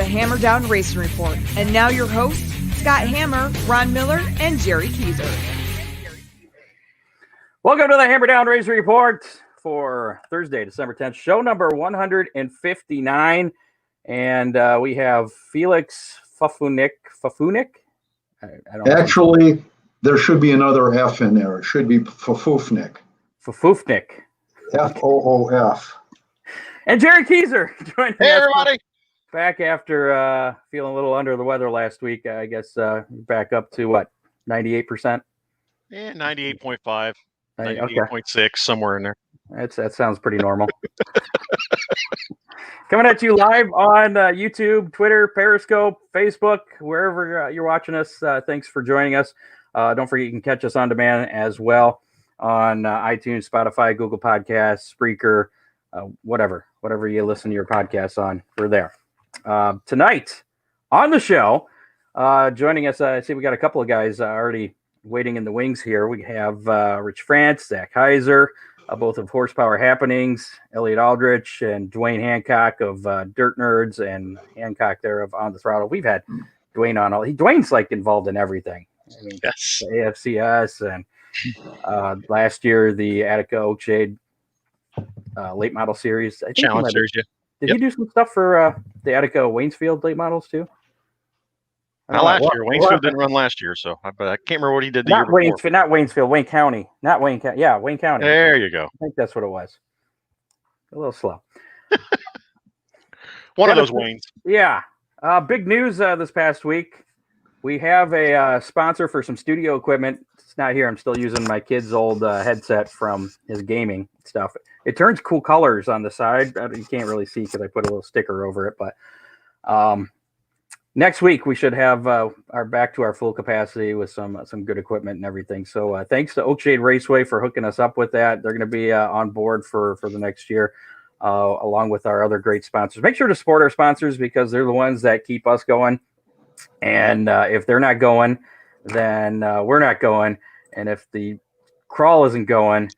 the Hammer Down Racing Report. And now your hosts, Scott Hammer, Ron Miller, and Jerry Keyser. Welcome to the Hammer Down Racing Report for Thursday, December 10th, show number 159. And we have Felix Fafunik. I don't know. Actually, there should be another F in there. It should be Fafufnik. Fafufnik. F-O-O-F. And Jerry Keyser joining us. Hey, everybody. Back after feeling a little under the weather last week. I guess back up to what, 98%? Yeah, 98.5, Okay. 98.6, somewhere in there. That sounds pretty normal. Coming at you live on YouTube, Twitter, Periscope, Facebook, wherever you're watching us. Thanks for joining us. Don't forget you can catch us on demand as well on iTunes, Spotify, Google Podcasts, Spreaker, whatever you listen to your podcasts on. We're there. Tonight on the show, joining us, I see we got a couple of guys already waiting in the wings here. We have Rich Frantz, Zack Hiser, both of Horsepower Happenings, Elliott Aldrich, and Duane Hancock of Dirt Nerds, and Hancock there of On the Throttle. We've had Duane on all. Duane's like involved in everything. I mean, Yes. The AFCS and last year the Attica Oakshade late model series. I think Challenge series, yeah. Did he do some stuff for the Attica Waynesfield late models too? Not last year. Waynesfield didn't run last year, but I can't remember what he did the year before. Not Waynesfield, Wayne County. Not Wayne County. Yeah, Wayne County. There you go. I think that's what it was. A little slow. One of those Waynes. Yeah. Big news this past week. We have a sponsor for some studio equipment. It's not here. I'm still using my kid's old headset from his gaming stuff. It turns cool colors on the side. You can't really see because I put a little sticker over it. But next week we should have our back to our full capacity with some good equipment and everything. So thanks to Oakshade Raceway for hooking us up with that. They're going to be on board for the next year, along with our other great sponsors. Make sure to support our sponsors because they're the ones that keep us going. And if they're not going, then we're not going. And if the crawl isn't going,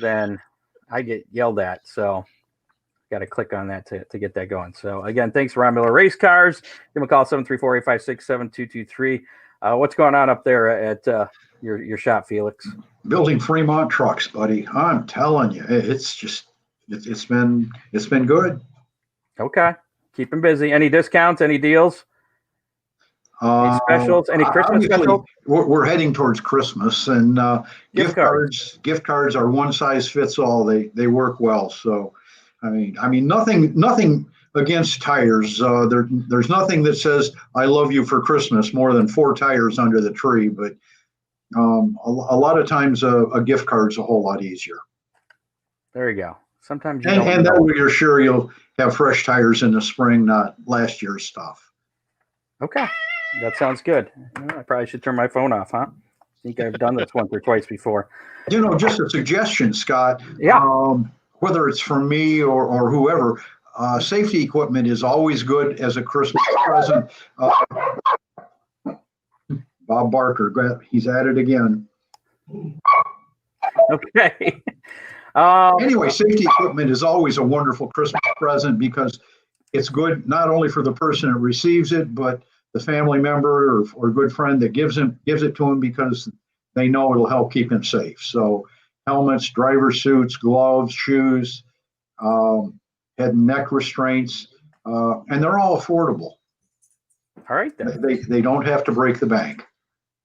then I get yelled at. So got to click on that to get that going. So again, thanks Ron Miller Race Cars. Give them a call 734-856-7223. What's going on up there at your shop, Felix? Building Fremont trucks, buddy. I'm telling you, it's been good. Okay, keep them busy. Any discounts? Any deals? Any specials? Any Christmas specials? We're heading towards Christmas, and gift cards. Gift cards are one size fits all. They work well. So, I mean, nothing against tires. There's nothing that says "I love you for Christmas" more than 4 tires under the tree. But a lot of times, a gift card's a whole lot easier. There you go. Sometimes and that way you're sure you'll have fresh tires in the spring, not last year's stuff. Okay. That sounds good. I probably should turn my phone off, huh? I think I've done this once or twice before. Just a suggestion, Scott. Yeah. Whether it's from me or whoever, safety equipment is always good as a Christmas present. Bob Barker, he's at it again. Okay. Anyway, safety equipment is always a wonderful Christmas present because it's good not only for the person that receives it, but the family member or good friend that gives it to him because they know it'll help keep him safe. So helmets, driver suits, gloves, shoes, head and neck restraints, and they're all affordable. All right, then. They don't have to break the bank.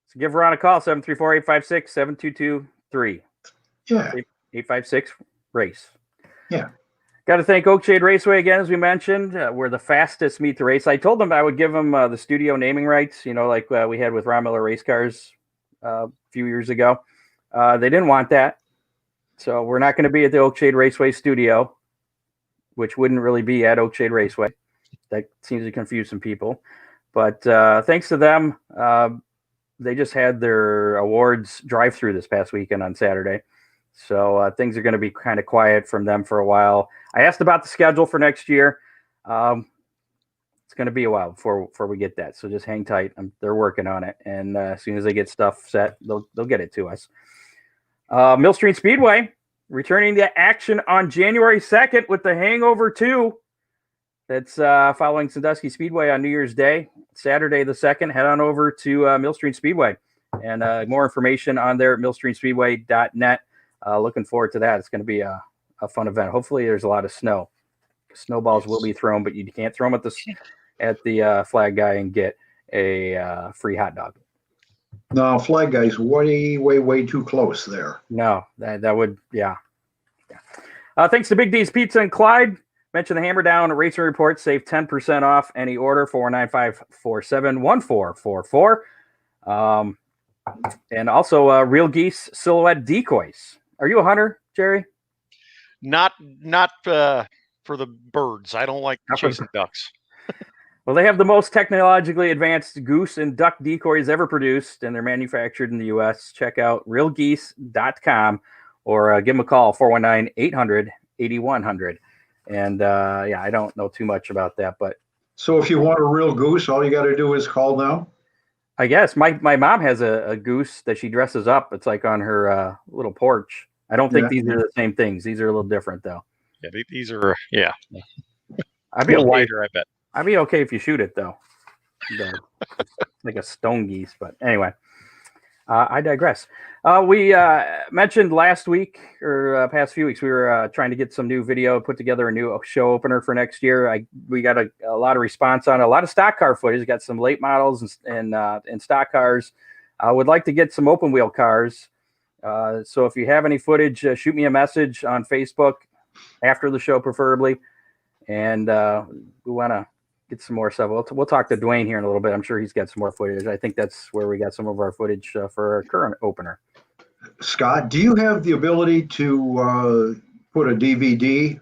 So give Ron a call, 734-856-7223. Yeah. 856-RACE. Yeah. Got to thank Oakshade Raceway again, as we mentioned. We're the fastest meet to race. I told them I would give them the studio naming rights, like we had with Ron Miller Race Cars a few years ago. They didn't want that. So we're not going to be at the Oakshade Raceway studio, which wouldn't really be at Oakshade Raceway. That seems to confuse some people. But thanks to them, they just had their awards drive-through this past weekend on Saturday. So things are going to be kind of quiet from them for a while. I asked about the schedule for next year. It's going to be a while before we get that. So just hang tight. They're working on it. And as soon as they get stuff set, they'll get it to us. Millstream Speedway returning to action on January 2nd with the Hangover 2. that's following Sandusky Speedway on New Year's Day, Saturday the 2nd. Head on over to Millstream Speedway, and more information on there at millstreamspeedway.net. Looking forward to that. It's going to be a fun event. Hopefully there's a lot of snow. Snowballs will be thrown, but you can't throw them at the flag guy and get a free hot dog. No, flag guy's way too close there. No, that would, yeah. Thanks to Big D's Pizza in Clyde. Mention the Hammer Down Racing Report. Save 10% off any order, 495-47-1444. And also Real Geese Silhouette Decoys. Are you a hunter, Jerry? Not for the birds. I don't like chasing ducks. Well, they have the most technologically advanced goose and duck decoys ever produced, and they're manufactured in the U.S. Check out realgeese.com or give them a call, 419-800-8100. And I don't know too much about that, but so if you want a real goose, all you got to do is call them. I guess my mom has a goose that she dresses up. It's like on her little porch. I don't think these are the same things. These are a little different, though. Yeah, these are I'd be a little okay. lighter, I bet. I'd be okay if you shoot it, though. Like a stone geese, but anyway. I digress. We mentioned last week or past few weeks, we were trying to get some new video, put together a new show opener for next year. We got a lot of response on a lot of stock car footage. Got some late models and stock cars. I would like to get some open wheel cars. So if you have any footage, shoot me a message on Facebook after the show, preferably. And we want to get some more stuff. We'll talk to Duane here in a little bit. I'm sure he's got some more footage. I think that's where we got some of our footage for our current opener. Scott, do you have the ability to put a DVD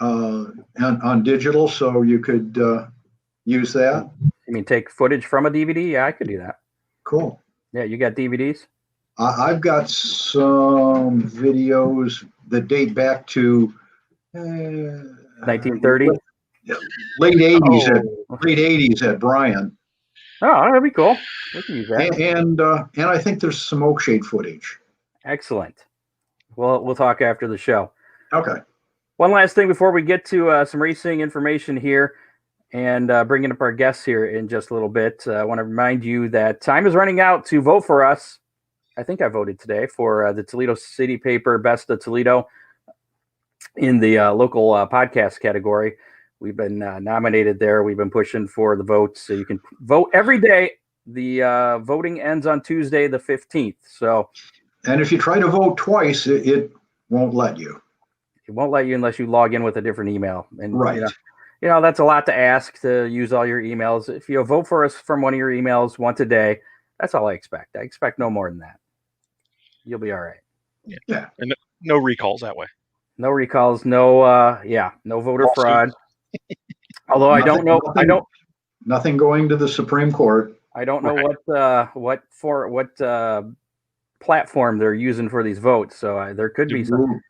on digital so you could use that? You mean take footage from a DVD? Yeah, I could do that. Cool. Yeah, you got DVDs? I've got some videos that date back to 1930. Late 80s at Bryan. Oh, that'd be cool. We can use that. And I think there's some Oakshade footage. Excellent. Well, we'll talk after the show. Okay. One last thing before we get to some racing information here and bringing up our guests here in just a little bit. I want to remind you that time is running out to vote for us. I think I voted today for the Toledo City Paper Best of Toledo in the local podcast category. We've been nominated there. We've been pushing for the votes. So you can vote every day. The voting ends on Tuesday, the 15th. So, and if you try to vote twice, it won't let you. It won't let you unless you log in with a different email. And right. You know, that's a lot to ask to use all your emails. If you vote for us from one of your emails once a day, that's all I expect. I expect no more than that. You'll be all right. Yeah. And no recalls that way. No recalls. No voter fraud. Although nothing going to the Supreme Court. I don't know what platform they're using for these votes. So there could be some.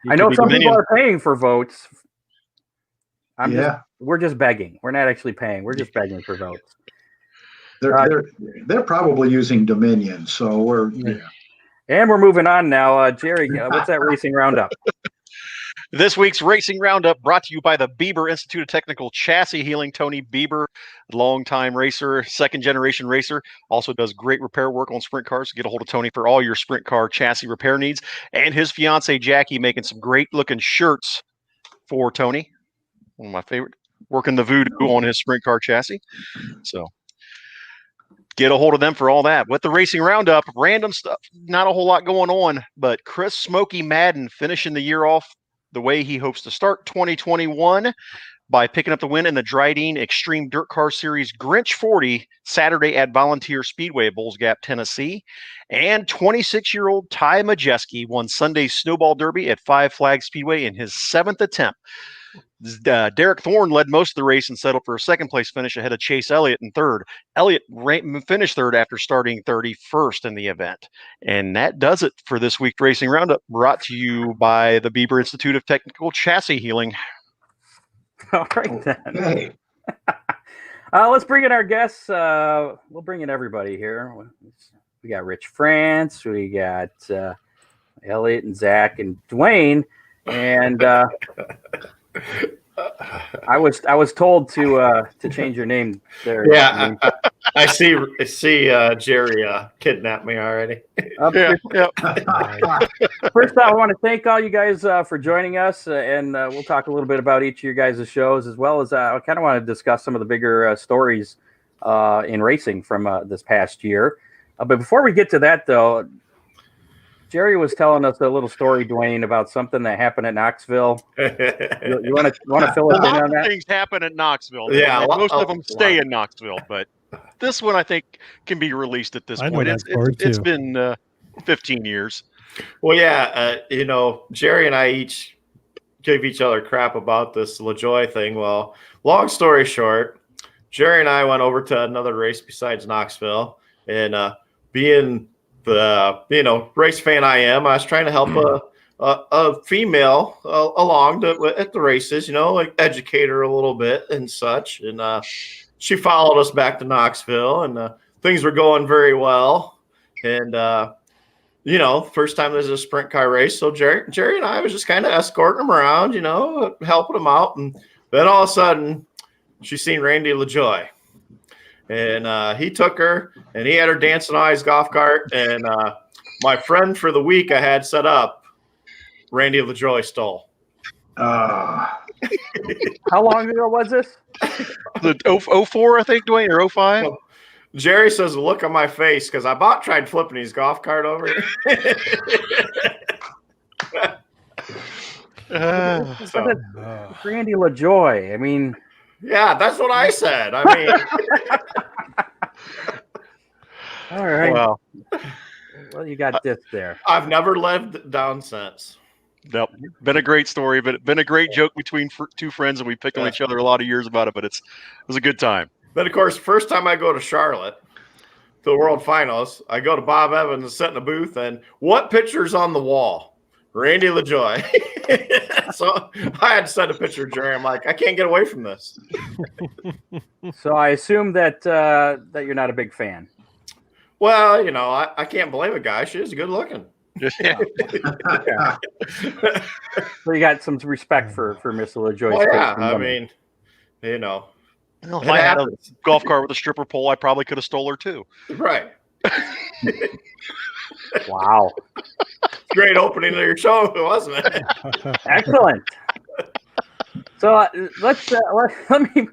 I know some people are paying for votes. We're just begging. We're not actually paying. We're just begging for votes. They're probably using Dominion. So we're. Yeah. And we're moving on now. Jerry, what's that racing roundup? This week's Racing Roundup brought to you by the Bieber Institute of Technical Chassis Healing. Tony Bieber, longtime racer, second-generation racer, also does great repair work on sprint cars. Get a hold of Tony for all your sprint car chassis repair needs. And his fiancée, Jackie, making some great-looking shirts for Tony. One of my favorite, working the voodoo on his sprint car chassis. So get a hold of them for all that. With the Racing Roundup, random stuff, not a whole lot going on, but Chris Smokey Madden finishing the year off the way he hopes to start 2021 by picking up the win in the Dryden Extreme Dirt Car Series Grinch 40 Saturday at Volunteer Speedway at Bulls Gap, Tennessee. And 26-year-old Ty Majeski won Sunday's Snowball Derby at Five Flag Speedway in his 7th attempt. Derek Thorne led most of the race and settled for a second-place finish ahead of Chase Elliott in third. Elliott finished third after starting 31st in the event. And that does it for this week's Racing Roundup, brought to you by the Bieber Institute of Technical Chassis Healing. All right, then. Okay. Let's bring in our guests. We'll bring in everybody here. We got Rich Frantz. We got Elliott and Zach and Duane. And I was told to change your name there. Yeah, I see Jerry kidnapped me already. Yeah. First, I want to thank all you guys for joining us, and we'll talk a little bit about each of your guys' shows, as well as I kind of want to discuss some of the bigger stories in racing from this past year. But before we get to that, though, Jerry was telling us a little story, Duane, about something that happened at Knoxville. You want to fill us in on that? Things happen at Knoxville. Yeah, most of them stay in Knoxville, but this one I think can be released at this point. It's been 15 years. Well, yeah, Jerry and I each gave each other crap about this LaJoie thing. Well, long story short, Jerry and I went over to another race besides Knoxville, and being the race fan I am, I was trying to help a female along at the races, like educate her a little bit and such. And she followed us back to Knoxville, and things were going very well. And first time there's a sprint car race, so Jerry and I was just kind of escorting him around, helping him out. And then all of a sudden, she seen Randy LaJoie. And he took her, and he had her dancing on his golf cart. And my friend for the week I had set up, Randy LaJoie stole. How long ago was this? The 04, I think, Duane, or 05? Well, Jerry says, look on my face, because I about tried flipping his golf cart over. Randy LaJoie. I mean... Yeah, that's what I said. I mean, all right. Well, you got this there. I've never lived down since. Nope. Been a great story, but been a great joke between two friends, and we picked on each other a lot of years about it. But it was a good time. But of course, first time I go to Charlotte, to the World Finals, I go to Bob Evans and sit in a booth, and what picture's on the wall? Randy LaJoie. So I had to send a picture of Jerry. I'm like, I can't get away from this. So I assume that you're not a big fan. Well, I can't blame a guy. She is good looking. Yeah. So you got some respect for Miss LaJoie. Well, yeah, I mean, Well, if I had a golf cart with a stripper pole, I probably could have stole her too. Right. Wow. Great opening of your show, wasn't it? Excellent. So let me.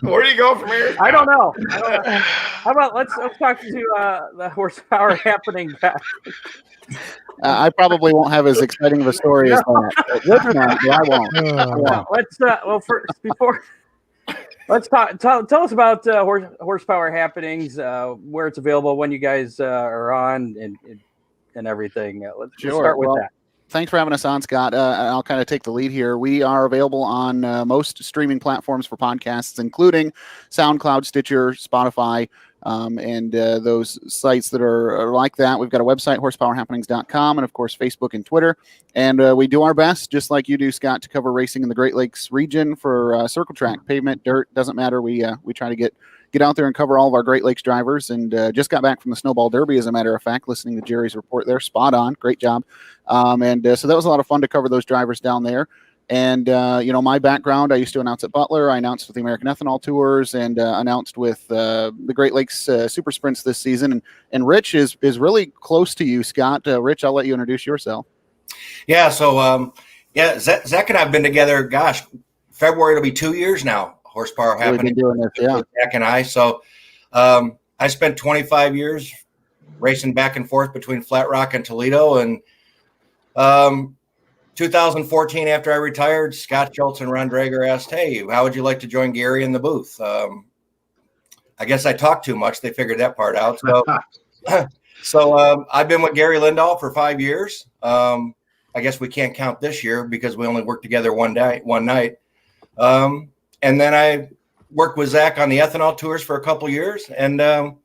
Where do you go from here? I don't know. How about let's talk to the horsepower happening guy. I probably won't have as exciting of a story as that. This one, I won't. Let's talk. Tell us about horsepower happenings, where it's available, when you guys are on, and everything. Let's start with that. Thanks for having us on, Scott. I'll kind of take the lead here. We are available on most streaming platforms for podcasts, including SoundCloud, Stitcher, Spotify, and those sites that are like that. We've got a website, horsepowerhappenings.com, and, of course, Facebook and Twitter. And we do our best, just like you do, Scott, to cover racing in the Great Lakes region for circle track, pavement, dirt, doesn't matter. We try to get out there and cover all of our Great Lakes drivers, and just got back from the Snowball Derby, as a matter of fact, listening to Jerry's report there. Spot on. Great job. So that was a lot of fun to cover those drivers down there. And, my background, I used to announce at Butler. I announced with the American Ethanol Tours, and announced with the Great Lakes Super Sprints this season. And Rich is really close to you, Scott. Rich, I'll let you introduce yourself. Yeah. So, Zach and I have been together, gosh, February, it'll be 2 years now. Horsepower Happenings. We've been doing this, yeah. Zach and I. So I spent 25 years racing back and forth between Flat Rock and Toledo. And 2014, after I retired, Scott Schultz and Ron Drager asked, hey, how would you like to join Gary in the booth? I guess I talked too much. They figured that part out. So, I've been with Gary Lindahl for 5 years. I guess we can't count this year because we only worked together one night. And then I worked with Zach on the ethanol tours for a couple years. And now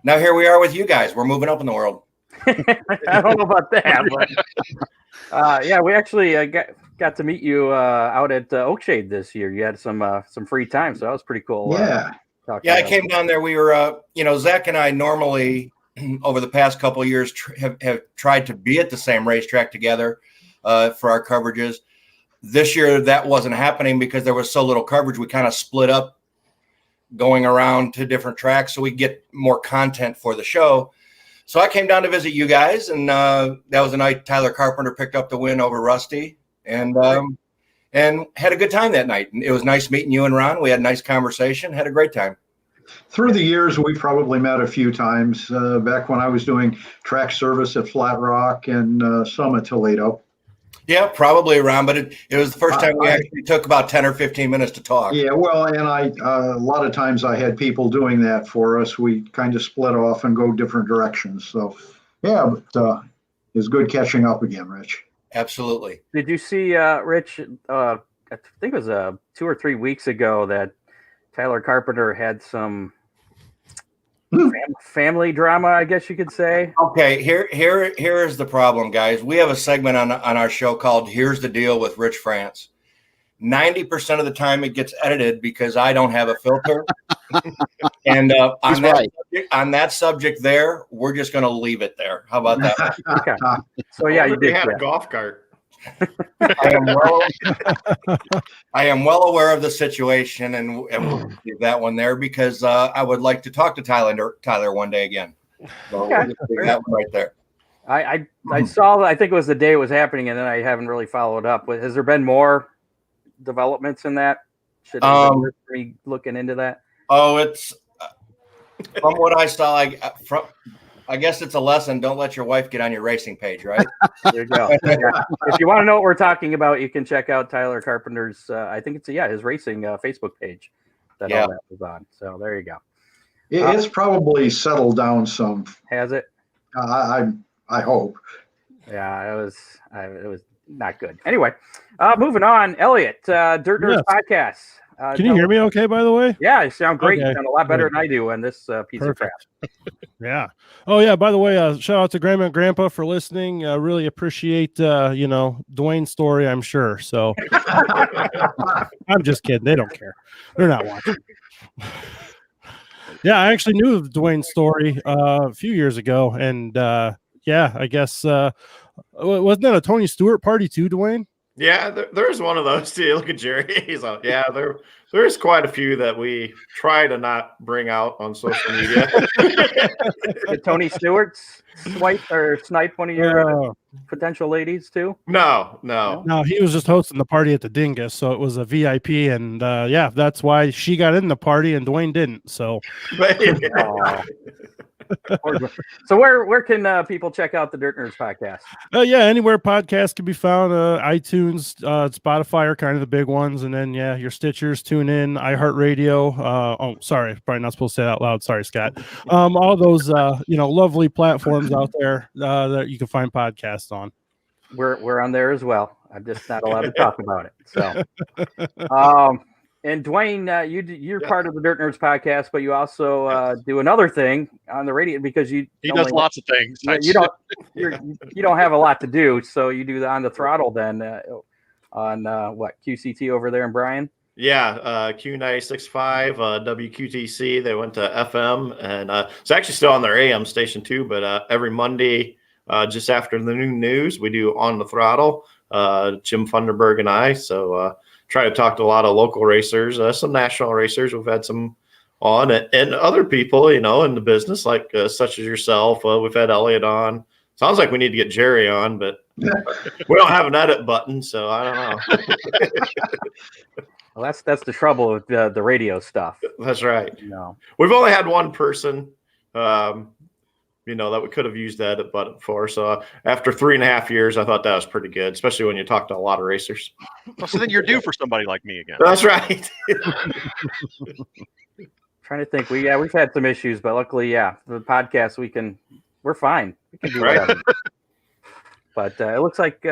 here we are with you guys. We're moving up in the world. I don't know about that, but we actually got to meet you out at Oakshade this year. You had some free time, so that was pretty cool. Yeah. I came down there. We were, Zach and I normally over the past couple of years have tried to be at the same racetrack together for our coverages. This year that wasn't happening because there was so little coverage. We kind of split up going around to different tracks so we could get more content for the show. So I came down to visit you guys, and that was the night Tyler Carpenter picked up the win over Rusty, and had a good time that night. And it was nice meeting you and Ron. We had a nice conversation, had a great time. Through the years, we probably met a few times back when I was doing track service at Flat Rock and some at Toledo. Yeah, probably around, but it was the first time we actually took about 10 or 15 minutes to talk. Yeah, well, and a lot of times I had people doing that for us. We kind of split off and go different directions. So, yeah, but it's good catching up again, Rich. Absolutely. Did you see, Rich, I think it was 2 or 3 weeks ago that Tyler Carpenter had some family drama, I guess you could say. Okay, here is the problem, guys. We have a segment on our show called "Here's the Deal" with Rich Frantz. 90% of the time, it gets edited because I don't have a filter. And on that subject, there, we're just going to leave it there. How about that? Okay. So yeah, you did. Had a golf cart. I am well aware of the situation, and we'll leave that one there because I would like to talk to Tyler one day again. So Okay. we'll just leave that one right there. I saw, I think it was the day it was happening, and then I haven't really followed up. Has there been more developments in that? Should be looking into that? Oh, it's from what I saw. I guess it's a lesson. Don't let your wife get on your racing page, right? There you go. Yeah. If you want to know what we're talking about, you can check out Tyler Carpenter's, I think it's, his racing Facebook page that all that was on. So there you go. It's probably settled down some. Has it? I hope. Yeah, it was not good. Anyway, moving on. Elliott, Dirt Nerds Podcast. Can you hear me okay, by the way? Yeah, you sound great. Okay. You sound a lot better than I do on this piece of crap. Yeah. Oh, yeah. By the way, shout out to Grandma and Grandpa for listening. Really appreciate, Duane's story, I'm sure. So I'm just kidding. They don't care. They're not watching. Yeah, I actually knew Duane's story a few years ago. And I guess, wasn't that a Tony Stewart party too, Duane? Yeah, there's one of those too. Look at Jerry. He's like, yeah, there's quite a few that we try to not bring out on social media. Did Tony Stewart snipe one of your potential ladies too? No. He was just hosting the party at the Dingus, so it was a VIP, and that's why she got in the party and Duane didn't. So. So where can people check out the Dirt Nerds podcast? Anywhere podcasts can be found. iTunes, Spotify are kind of the big ones, and then your Stitchers, TuneIn, iHeartRadio. Sorry, probably not supposed to say that out loud. Sorry, Scott. All those lovely platforms out there that you can find podcasts on. We're on there as well. I'm just not allowed to talk about it. So, and Duane, you're part of the Dirt Nerds podcast, but you also do another thing on the radio because he does lots of things. You don't have a lot to do, so you do on the throttle then on QCT over there in Bryan. Yeah, Q96.5, WQTC. They went to FM, and it's actually still on their AM station too. But every Monday, just after the noon news, we do On the Throttle. Jim Funderburg and I. So. Try to talk to a lot of local racers, some national racers. We've had some on, and other people, in the business, like such as yourself. We've had Elliott on. Sounds like we need to get Jerry on, but we don't have an edit button, so I don't know. Well, that's the trouble with the radio stuff. That's right. No, we've only had one person, that we could have used the edit button for. So after 3.5 years, I thought that was pretty good, especially when you talk to a lot of racers. Well, so then you're due for somebody like me again. That's right. Trying to think. We've had some issues, but luckily, the podcast we're fine. We can do whatever. But it looks like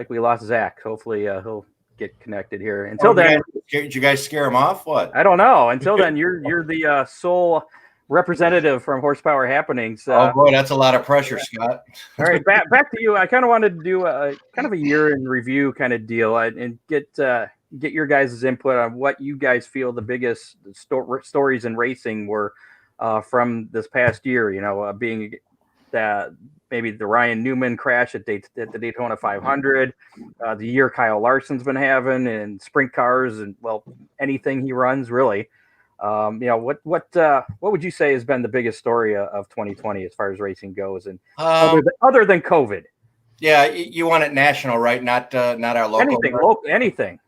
we lost Zach. Hopefully he'll get connected here. Until then, did you guys scare him off? What? I don't know. Until then, you're the sole representative from Horsepower Happenings. Oh boy, that's a lot of pressure, Scott. All right, back to you. I kind of wanted to do a kind of a year in review kind of deal and get your guys' input on what you guys feel the biggest stories in racing were from this past year. Being maybe the Ryan Newman crash at the Daytona 500, the year Kyle Larson's been having, and sprint cars, and anything he runs really. What would you say has been the biggest story of 2020 as far as racing goes, and other than COVID? Yeah, you want it national, right? Not our local. Anything.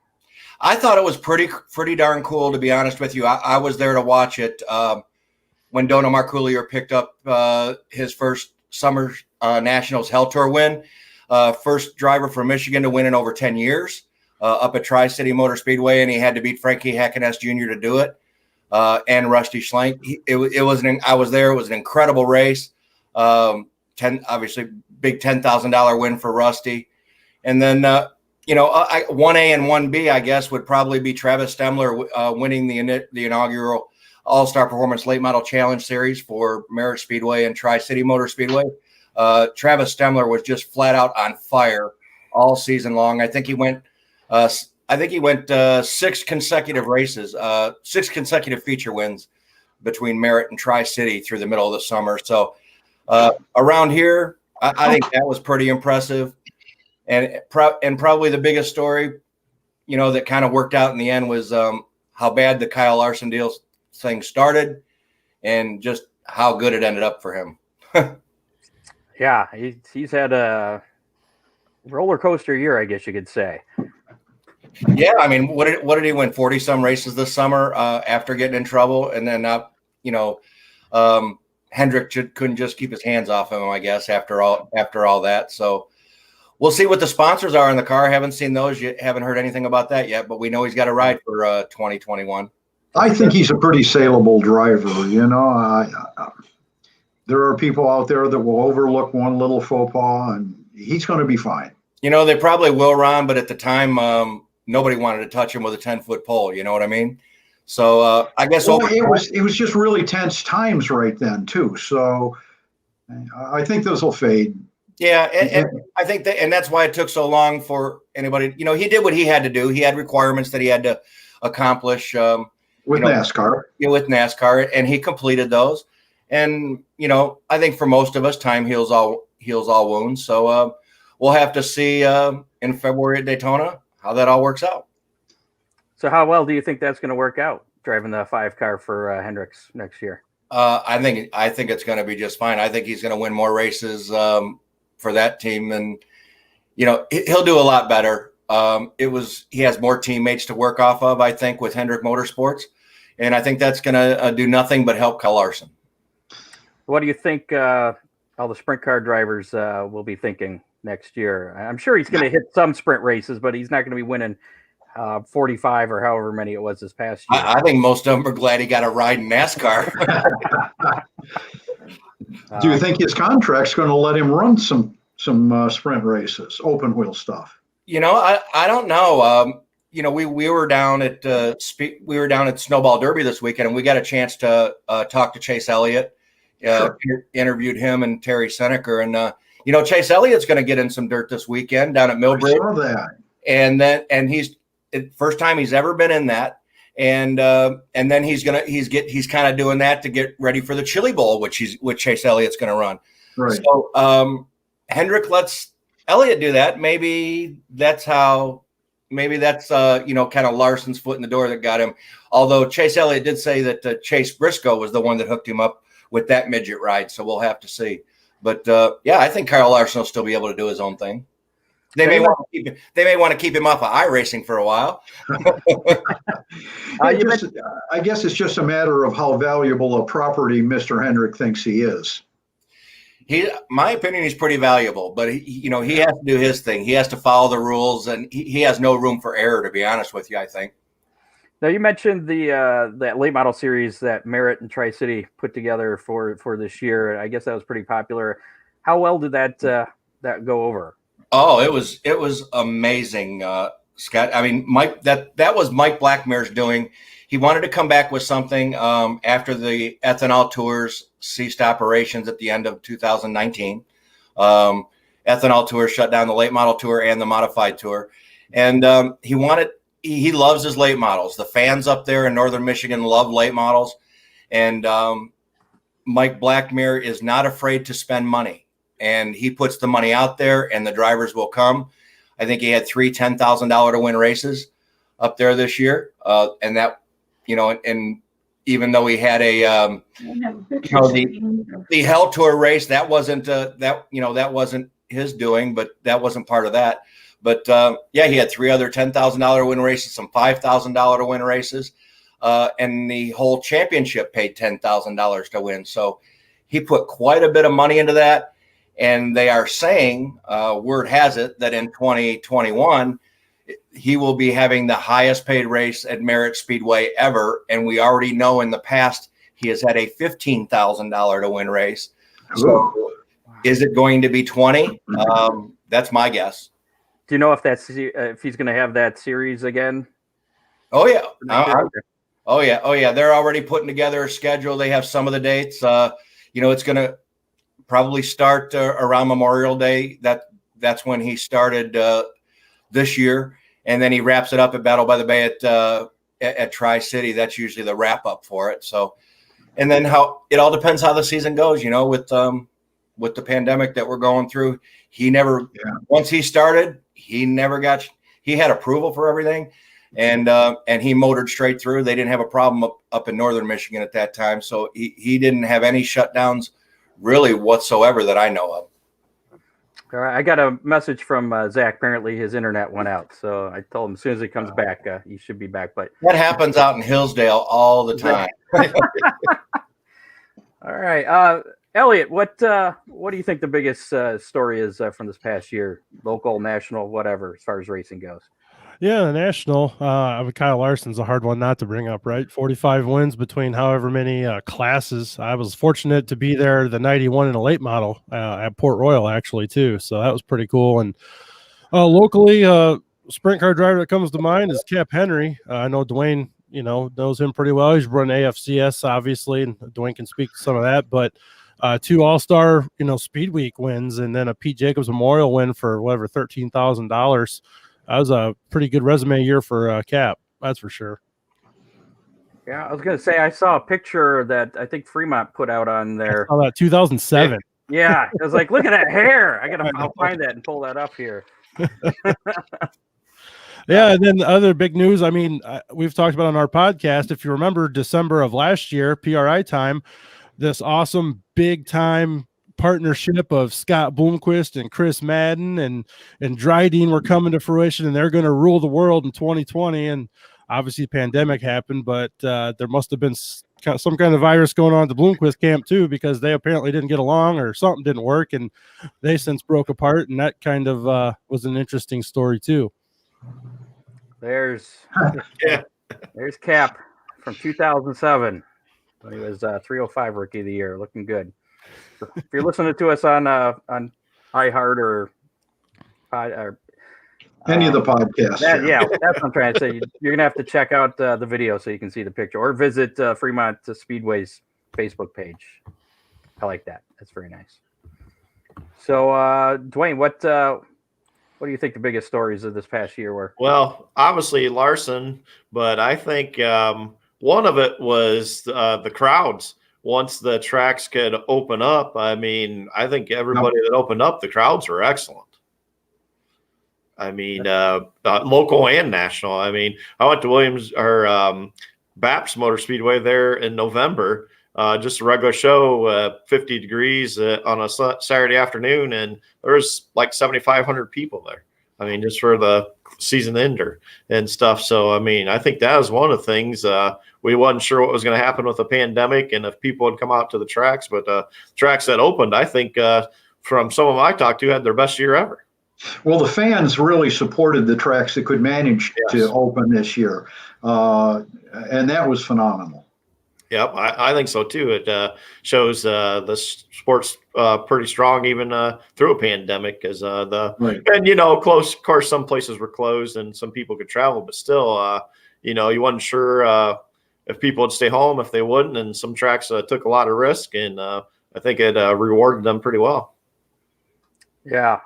I thought it was pretty darn cool, to be honest with you. I was there to watch it when Dono Marcoullier picked up his first Summer Nationals Hell Tour win. First driver from Michigan to win in over 10 years up at Tri-City Motor Speedway, and he had to beat Frankie Hackeness Jr. to do it, and Rusty Schlenk. I was there. It was an incredible race. Obviously, big $10,000 win for Rusty. And then, 1A and 1B, I guess, would probably be Travis Stemler winning the inaugural All-Star Performance Late Model Challenge Series for Merritt Speedway and Tri-City Motor Speedway. Travis Stemler was just flat out on fire all season long. I think he went 6 consecutive races, 6 consecutive feature wins between Merritt and Tri-City through the middle of the summer. So around here, I think that was pretty impressive. And probably the biggest story, that kind of worked out in the end was how bad the Kyle Larson thing started and just how good it ended up for him. Yeah, he's had a roller coaster year, I guess you could say. Yeah, I mean, what did he win? 40 some races this summer after getting in trouble, and then Hendrick couldn't just keep his hands off him, I guess, after all that. So we'll see what the sponsors are in the car. Haven't seen those yet. Haven't heard anything about that yet, but we know he's got a ride for 2021. I think he's a pretty saleable driver. There are people out there that will overlook one little faux pas, and he's going to be fine. They probably will, Ron, but at the time, nobody wanted to touch him with a 10-foot pole. You know what I mean? So I guess it was just really tense times right then too. So I think those will fade. Yeah, and I think that's why it took so long for anybody. He did what he had to do. He had requirements that he had to accomplish with NASCAR. Yeah, with NASCAR, and he completed those. And I think for most of us, time heals all wounds. So we'll have to see in February at Daytona how that all works out. So how well do you think that's going to work out, driving the 5 car for Hendricks next year? I think it's going to be just fine. I think he's going to win more races for that team, and he'll do a lot better. He has more teammates to work off of, I think, with Hendrick Motorsports, and I think that's going to do nothing but help Kyle Larson. What do you think all the sprint car drivers will be thinking next year? I'm sure he's going to hit some sprint races, but he's not going to be winning 45 or however many it was this past year. I think most of them are glad he got a ride in NASCAR. Do you think his contract's going to let him run some sprint races, open wheel stuff? I don't know. We were down at Snowball Derby this weekend, and we got a chance to talk to Chase Elliott. Sure. Interviewed him and Terry Seneker, and Chase Elliott's going to get in some dirt this weekend down at Millbridge. I saw that. And he's first time he's ever been in that, and then he's kind of doing that to get ready for the Chili Bowl, which Chase Elliott's going to run. Right. So Hendrick lets Elliott do that. Maybe that's kind of Larson's foot in the door that got him. Although Chase Elliott did say that Chase Briscoe was the one that hooked him up with that midget ride, so we'll have to see. But I think Kyle Larson will still be able to do his own thing. They may want to keep him off of iRacing for a while. I guess it's just a matter of how valuable a property Mr. Hendrick thinks he is. My opinion, he's pretty valuable, but he has to do his thing. He has to follow the rules, and he has no room for error, to be honest with you, I think. Now, you mentioned that late model series that Merritt and Tri-City put together for this year. I guess that was pretty popular. How well did that go over? Oh, it was amazing, Scott. I mean, Mike, that was Mike Blackmare's doing. He wanted to come back with something after the ethanol tours ceased operations at the end of 2019. Ethanol tour shut down the late model tour and the modified tour, and he loves his late models. The fans up there in northern Michigan love late models, and Mike Blackmere is not afraid to spend money, and he puts the money out there and the drivers will come. I think he had 3 $10,000 to win races up there this year. And that, and even though he had the Hell Tour race, that wasn't that wasn't his doing, but that wasn't part of that. But he had 3 other $10,000 win races, some $5,000 to win races. And the whole championship paid $10,000 to win. So he put quite a bit of money into that. And they are saying, word has it, that in 2021, he will be having the highest paid race at Merritt Speedway ever. And we already know in the past, he has had a $15,000 to win race. So is it going to be 20? That's my guess. Do you know if he's going to have that series again? Oh, yeah. Oh, yeah. They're already putting together a schedule. They have some of the dates. It's going to probably start around Memorial Day. That's when he started this year. And then he wraps it up at Battle by the Bay at Tri-City. That's usually the wrap up for it. So, and then it all depends how the season goes, with the pandemic that we're going through. Once he started, he had approval for everything. And he motored straight through. They didn't have a problem up in northern Michigan at that time. So he didn't have any shutdowns really whatsoever that I know of. All right, I got a message from Zach. Apparently his internet went out. So I told him as soon as he comes back, he should be back. But that happens out in Hillsdale all the time. All right. Elliott, what do you think the biggest story is from this past year? Local, national, whatever, as far as racing goes? Yeah, the national. Kyle Larson's a hard one not to bring up, right? 45 wins between however many classes. I was fortunate to be there the night he won in a late model at Port Royal, actually, too. So that was pretty cool. And locally, sprint car driver that comes to mind is Cap Henry. I know Duane, knows him pretty well. He's run AFCS, obviously, and Duane can speak to some of that. But 2 All-Star, Speed Week wins, and then a Pete Jacobs Memorial win for whatever, $13,000. That was a pretty good resume year for Cap, that's for sure. Yeah, I was going to say, I saw a picture that I think Fremont put out on there. Oh, that 2007. Yeah, I was like, look at that hair. I'll find that and pull that up here. Yeah, and then the other big news, we've talked about on our podcast, if you remember December of last year, PRI time, this awesome big time partnership of Scott Bloomquist and Chris Madden and Dryden were coming to fruition, and they're going to rule the world in 2020. And obviously the pandemic happened, but there must have been some kind of virus going on at the Bloomquist camp too, because they apparently didn't get along or something didn't work, and they since broke apart. And that kind of was an interesting story too. There's Cap from 2007 when he was 305 Rookie of the Year, looking good. If you're listening to us on iHeart or any of the podcasts, that's what I'm trying to say. You're gonna have to check out the video so you can see the picture, or visit Fremont Speedway's Facebook page. I like that. That's very nice. So, Duane, what do you think the biggest stories of this past year were? Well, obviously Larson, but I think one of it was the crowds. Once the tracks could open up, I think everybody that opened up, the crowds were excellent. Local and national. I went to Williams or Baps Motor Speedway there in November, just a regular show, 50 degrees on a Saturday afternoon, and there was like 7,500 people there. Just for the season ender and stuff. So, I think that was one of the things. We wasn't sure what was going to happen with the pandemic and if people would come out to the tracks, but tracks that opened, I think from some of them I talked to, had their best year ever. Well, the fans really supported the tracks that could manage to open this year. And that was phenomenal. Yep, I think so too. It shows the sport's pretty strong even through a pandemic, because and close. Of course, some places were closed and some people could travel, but still, you wasn't sure if people would stay home, if they wouldn't, and some tracks took a lot of risk, and I think it rewarded them pretty well. Yeah.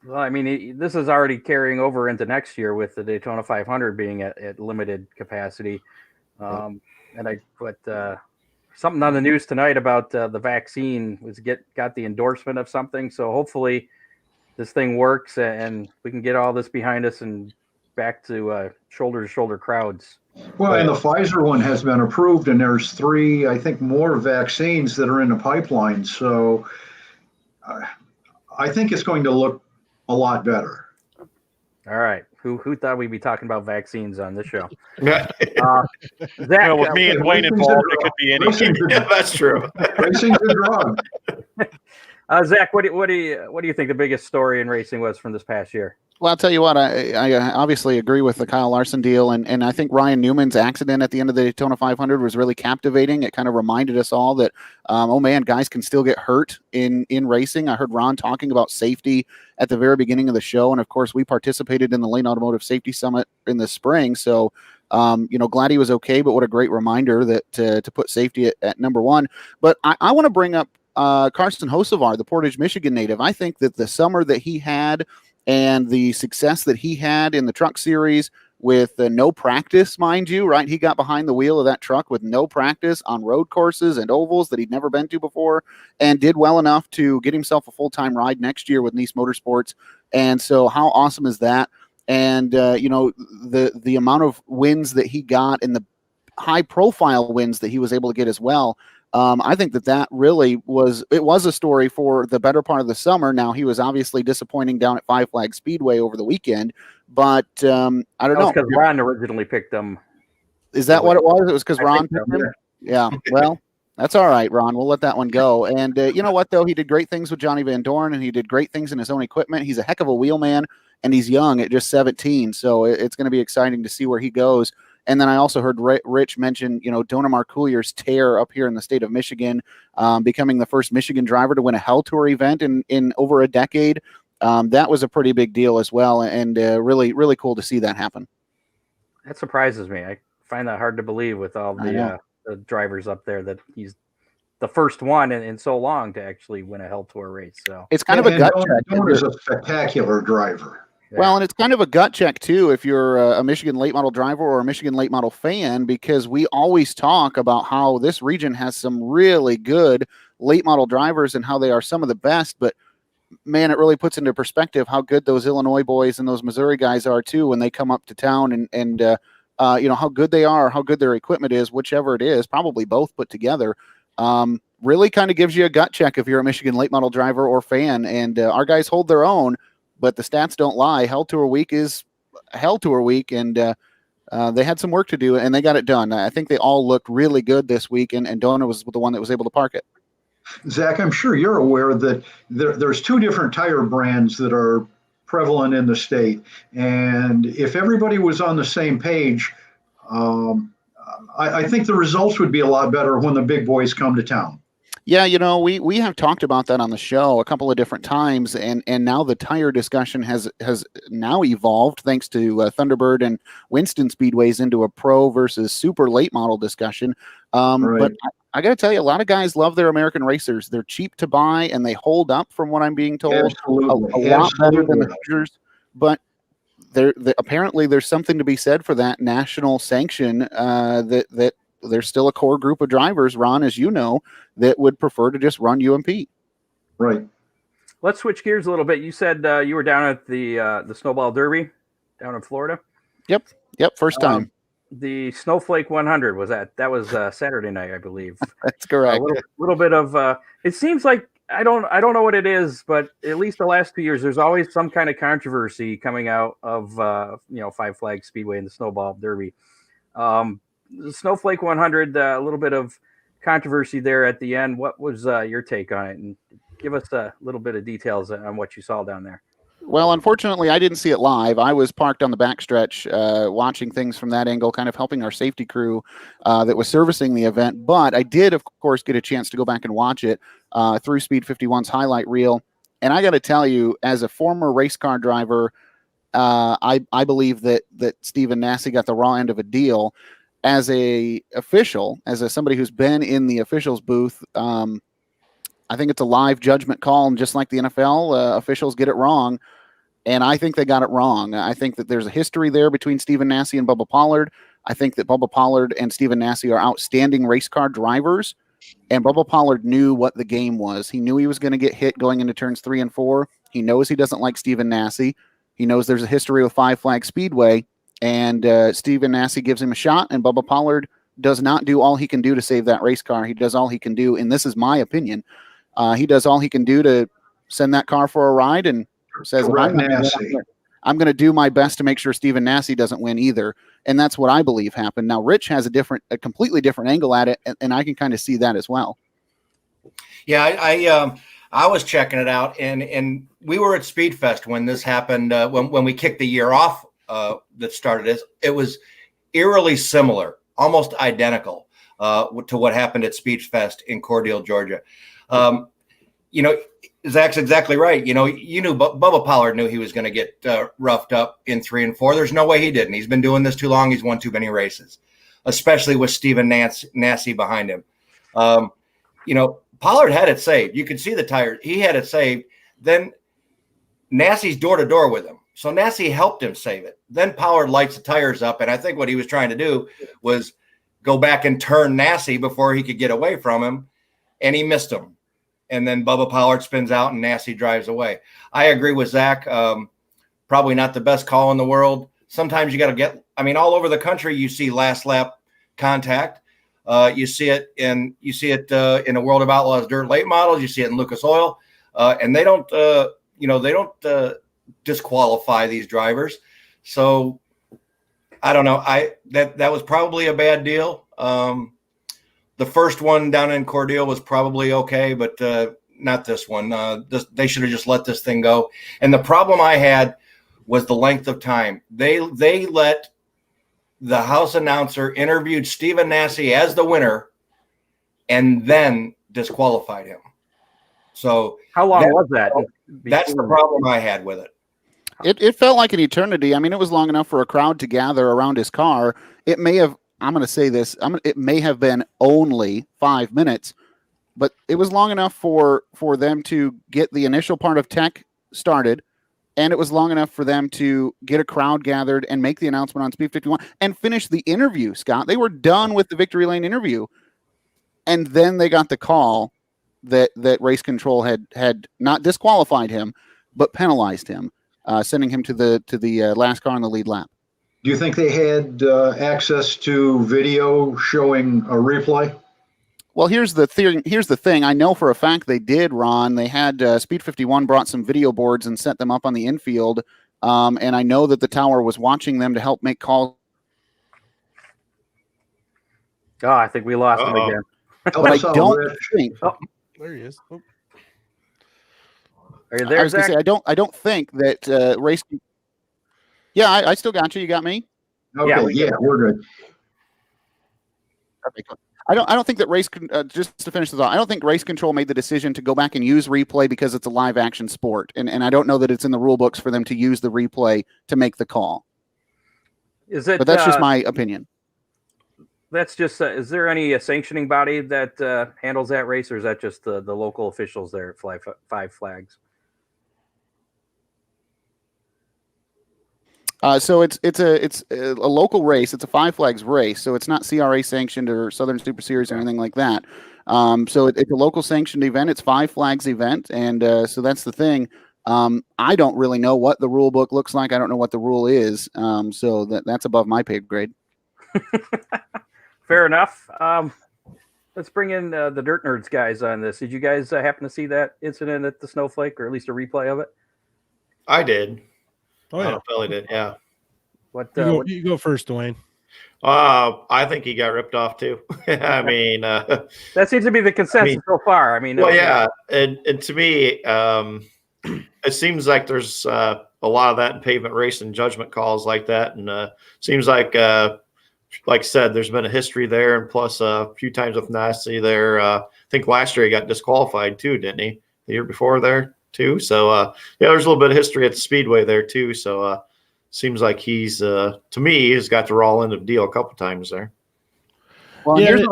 This is already carrying over into next year with the Daytona 500 being at limited capacity. something on the news tonight about the vaccine got the endorsement of something. So hopefully this thing works and we can get all this behind us and back to shoulder-to-shoulder crowds. Well, and the Pfizer one has been approved, and there's 3, I think, more vaccines that are in the pipeline. So I think it's going to look a lot better. All right. Who thought we'd be talking about vaccines on this show? Yeah. Zach, with me and Duane involved, it could be anything. Yeah, that's true. Racing's a drug. Zach, what do you think the biggest story in racing was from this past year? Well, I'll tell you what, I obviously agree with the Kyle Larson deal, and I think Ryan Newman's accident at the end of the Daytona 500 was really captivating. It kind of reminded us all that, oh man, guys can still get hurt in racing. I heard Ron talking about safety at the very beginning of the show, and of course we participated in the Lane Automotive Safety Summit in the spring, so glad he was okay, but what a great reminder that to put safety at number one. But I want to bring up Carson Hocevar, the Portage, Michigan native. I think that the summer that he had and the success that he had in the truck series with no practice, mind you, right? He got behind the wheel of that truck with no practice on road courses and ovals that he'd never been to before, and did well enough to get himself a full-time ride next year with Nice Motorsports. And so how awesome is that? And, the amount of wins that he got and the high-profile wins that he was able to get as well, I think that really was a story for the better part of the summer. Now, he was obviously disappointing down at Five Flag Speedway over the weekend, but I don't know. Because Ron originally picked him. Is that what it was? It was because Ron picked him? Yeah. Well, that's all right, Ron. We'll let that one go. And you know what, though? He did great things with Johnny Van Dorn, and he did great things in his own equipment. He's a heck of a wheelman, and he's young at just 17. So it's going to be exciting to see where he goes. And then I also heard Rich mention, Dona Marcoulier's tear up here in the state of Michigan, becoming the first Michigan driver to win a Hell Tour event in over a decade. That was a pretty big deal as well, and really, really cool to see that happen. That surprises me. I find that hard to believe with all the drivers up there that he's the first one in so long to actually win a Hell Tour race. So it's kind of a gut check. Dona's a spectacular driver. Well, and it's kind of a gut check, too, if you're a Michigan late model driver or a Michigan late model fan, because we always talk about how this region has some really good late model drivers and how they are some of the best. But, man, it really puts into perspective how good those Illinois boys and those Missouri guys are, too, when they come up to town and how good they are, how good their equipment is, whichever it is, probably both put together. Really kind of gives you a gut check if you're a Michigan late model driver or fan. And our guys hold their own. But the stats don't lie. Hell Tour Week is Hell Tour Week, and they had some work to do, and they got it done. I think they all looked really good this week, and Dona was the one that was able to park it. Zach, I'm sure you're aware that there's 2 different tire brands that are prevalent in the state, and if everybody was on the same page, I think the results would be a lot better when the big boys come to town. Yeah, we have talked about that on the show a couple of different times, and now the tire discussion has now evolved thanks to Thunderbird and Winston Speedways into a pro versus super late model discussion. Right. But I got to tell you, a lot of guys love their American racers. They're cheap to buy, and they hold up, from what I'm being told, Absolutely. a lot better than the Hoosiers. But apparently there's something to be said for that national sanction that there's still a core group of drivers, Ron, as you know, that would prefer to just run UMP. Right. Let's switch gears a little bit. You said you were down at the Snowball Derby down in Florida. Yep. First time. The Snowflake 100 that was Saturday night, I believe. That's correct. A little bit of it seems like I don't know what it is, but at least the last 2 years, there's always some kind of controversy coming out of Five Flag Speedway and the Snowball Derby. The Snowflake 100, a little bit of controversy there at the end. What was your take on it? And give us a little bit of details on what you saw down there. Well, unfortunately, I didn't see it live. I was parked on the backstretch watching things from that angle, kind of helping our safety crew that was servicing the event. But I did, of course, get a chance to go back and watch it through Speed 51's highlight reel. And I got to tell you, as a former race car driver, I believe that Stephen Nasse got the raw end of a deal. As a official, somebody who's been in the officials booth, I think it's a live judgment call, and just like the NFL, officials get it wrong, and I think they got it wrong. I think that there's a history there between Stephen Nasse and Bubba Pollard. I think that Bubba Pollard and Stephen Nasse are outstanding race car drivers, And Bubba Pollard knew what the game was. He knew he was going to get hit going into turns 3 and 4. He knows he doesn't like Stephen Nasse. He knows there's a history with Five Flag Speedway, and Stephen Nasse gives him a shot, and Bubba Pollard does not do all he can do to save that race car. He does all he can do, and this is my opinion. He does all he can do to send that car for a ride, and says, I'm going to do my best to make sure Stephen Nasse doesn't win either. And that's what I believe happened. Now, Rich has a completely different angle at it, and I can kind of see that as well. Yeah, I was checking it out, and we were at Speedfest when this happened. When we kicked the year off that started this, it was eerily similar, almost identical to what happened at Speedfest in Cordele, Georgia. Zach's exactly right. You knew Bubba Pollard knew he was going to get roughed up in 3 and 4. There's no way he didn't. He's been doing this too long. He's won too many races, especially with Stephen Nasse behind him. Pollard had it saved. You could see the tires. He had it saved. Then Nasse's door to door with him. So Nasse helped him save it. Then Pollard lights the tires up. And I think what he was trying to do was go back and turn Nasse before he could get away from him. And he missed him. And then Bubba Pollard spins out and Nasse drives away. I agree with Zach. Probably not the best call in the world. Sometimes you got to all over the country, you see last lap contact. You see it in the World of Outlaws dirt late models. You see it in Lucas Oil, and they don't disqualify these drivers. So I don't know. That was probably a bad deal. The first one down in Cordele was probably okay, but not this one. They should have just let this thing go. And the problem I had was the length of time. They let the house announcer interviewed Stephen Nasse as the winner and then disqualified him. So how long was that? That's the problem I had with it. It felt like an eternity. I mean, it was long enough for a crowd to gather around his car. It may have, I'm going to say this, it may have been only 5 minutes, but it was long enough for them to get the initial part of tech started. And it was long enough for them to get a crowd gathered and make the announcement on Speed 51 and finish the interview, Scott. They were done with the Victory Lane interview. And then they got the call that race control had not disqualified him, but penalized him, sending him to the last car on the lead lap. Do you think they had access to video showing a replay? Well, here's the thing. I know for a fact they did, Ron. They had Speed 51 brought some video boards and set them up on the infield. And I know that the tower was watching them to help make calls. Oh, I think we lost him again. But I don't think. Oh, there he is. Oh. Are you there, I was going to Zach? say, I don't think that race. Yeah, I still got you. You got me? Okay, yeah, we're good. Okay, cool. I don't think that just to finish the thought, I don't think race control made the decision to go back and use replay because it's a live action sport. And I don't know that it's in the rule books for them to use the replay to make the call. But that's just my opinion. That's just, is there any sanctioning body that handles that race, or is that just the local officials there at Five Flags? So it's a local race. It's a Five Flags race, so it's not CRA sanctioned or Southern Super Series or anything like that. So it's a local sanctioned event. It's Five Flags event, and so that's the thing. I don't really know what the rule book looks like. I don't know what the rule is. So that's above my pay grade. Fair enough. Let's bring in the Dirt Nerds guys on this. Did you guys happen to see that incident at the Snowflake, or at least a replay of it? I did. Oh, yeah. Billy did, yeah. You go first, Duane. I think he got ripped off too. I mean, that seems to be the consensus so far. I mean, well, yeah, and to me, it seems like there's a lot of that in pavement racing, judgment calls like that, and seems like I said, there's been a history there, and plus a few times with Nasse there. I think last year he got disqualified too, didn't he? The year before there too. So yeah, there's a little bit of history at the Speedway there too. So seems like he's to me he's got the raw end of the deal a couple times there. Well, yeah, here's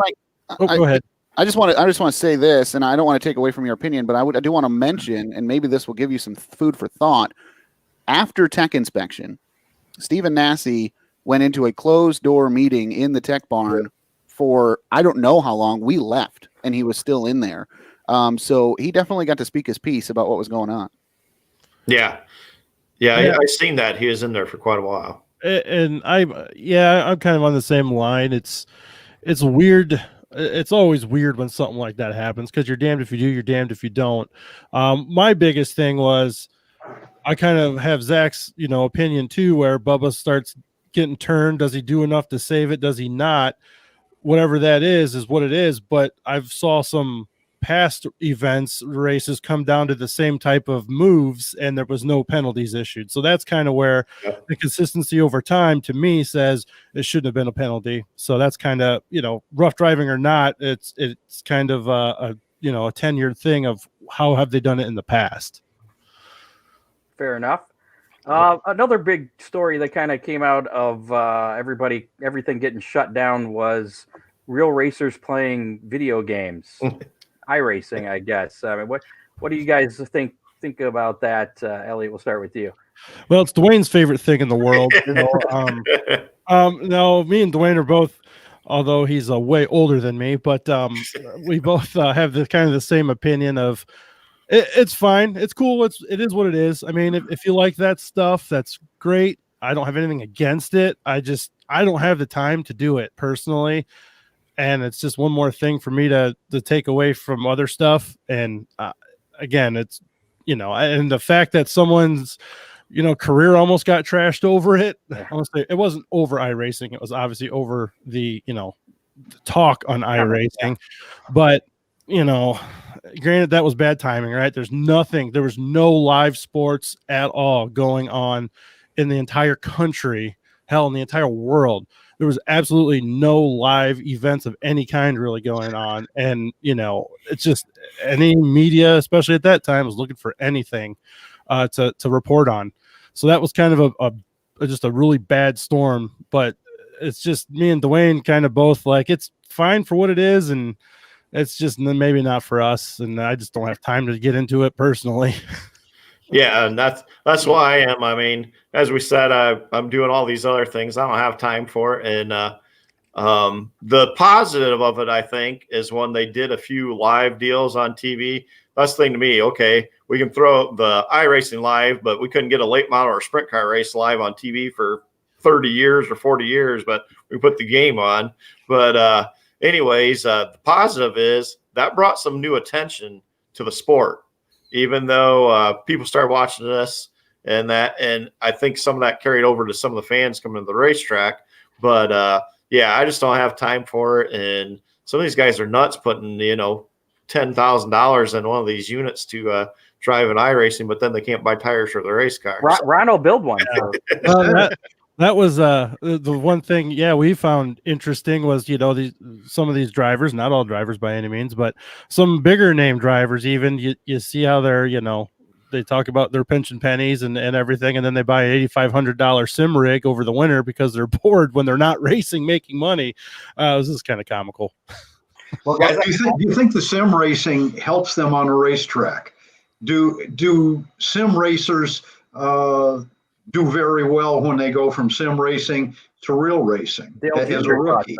go ahead. I just want to say this, and I don't want to take away from your opinion, but I do want to mention, and maybe this will give you some food for thought. After tech inspection, Stephen Nasse went into a closed door meeting in the tech barn for I don't know how long. We left. and he was still in there. So he definitely got to speak his piece about what was going on. Yeah. I seen that he was in there for quite a while. And I'm kind of on the same line. It's weird. It's always weird when something like that happens because you're damned if you do, you're damned if you don't. My biggest thing was I kind of have Zach's, opinion too, where Bubba starts getting turned. Does he do enough to save it? Does he not? Whatever that is what it is. But I've saw some past events, races come down to the same type of moves and there was no penalties issued. So that's kind of where the consistency over time to me says it shouldn't have been a penalty. So that's kind of, rough driving or not, it's kind of a 10-year thing of how have they done it in the past. Fair enough. Another big story that kind of came out of everything getting shut down was real racers playing video games. iRacing, I guess. I mean, what do you guys think about that? Elliott, we'll start with you. Well, it's Duane's favorite thing in the world. No, me and Duane are both, although he's way older than me, but we both have the kind of the same opinion of it's fine, it's cool, it is what it is. I mean, if you like that stuff, that's great. I don't have anything against it. I don't have the time to do it personally. And it's just one more thing for me to take away from other stuff. And again, it's, and the fact that someone's, career almost got trashed over it. Honestly, it wasn't over iRacing. It was obviously over the, talk on iRacing. But, granted, that was bad timing, right? There was no live sports at all going on in the entire country, hell, in the entire world. There was absolutely no live events of any kind really going on. And, it's just any media, especially at that time, was looking for anything to report on. So that was kind of just a really bad storm. But it's just me and Duane kind of both like, it's fine for what it is. And it's just maybe not for us. And I just don't have time to get into it personally. Yeah, and that's why I am. I mean, as we said, I'm doing all these other things. I don't have time for it. And the positive of it, I think, is when they did a few live deals on TV. Best thing to me, okay, we can throw the iRacing live, but we couldn't get a late model or sprint car race live on TV for 30 years or 40 years, but we put the game on. But anyways, the positive is that brought some new attention to the sport. Even though people started watching this and I think some of that carried over to some of the fans coming to the racetrack. But I just don't have time for it. And some of these guys are nuts putting, $10,000 in one of these units to drive an iRacing, but then they can't buy tires for their race car. Ron will build one. That was the one thing, we found interesting was, some of these drivers, not all drivers by any means, but some bigger name drivers, even you see how they're, they talk about their pension pennies and everything. And then they buy an $8,500 sim rig over the winter because they're bored when they're not racing, making money. This is kind of comical. Well, guys, do you think the sim racing helps them on a racetrack? Do sim racers, do very well when they go from sim racing to real racing as a rookie?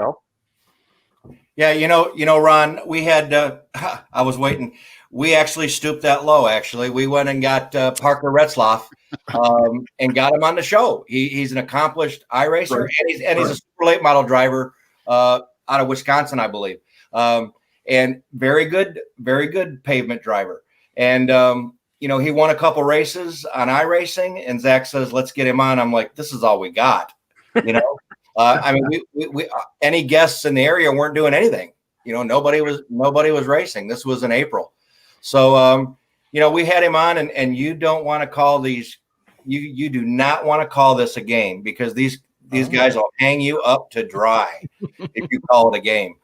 Yeah, Ron, we had, I was waiting. We actually stooped that low, actually. We went and got Parker Retzlaff and got him on the show. He's an accomplished iRacer, right. and he's a super late model driver out of Wisconsin, I believe. And very good pavement driver. And, he won a couple races on iRacing, and Zach says, let's get him on. I'm like, this is all we got, I mean, we any guests in the area weren't doing anything. Nobody was racing. This was in April. So, we had him on, and you don't want to call these, you do not want to call this a game, because these guys will hang you up to dry if you call it a game.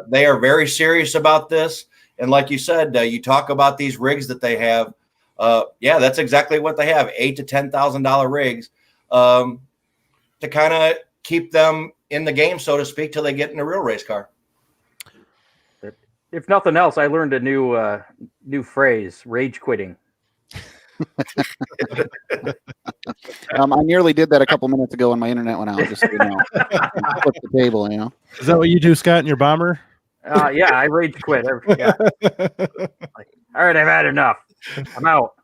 They are very serious about this. And like you said, you talk about these rigs that they have. That's exactly what they have. $8,000 to $10,000 rigs to kind of keep them in the game, so to speak, till they get in a real race car. If nothing else, I learned a new phrase: rage quitting. I nearly did that a couple minutes ago when my internet went out. Just flip the table, Is that what you do, Scott, in your bomber? Yeah, I rage quit. Yeah. Like, all right, I've had enough. I'm out.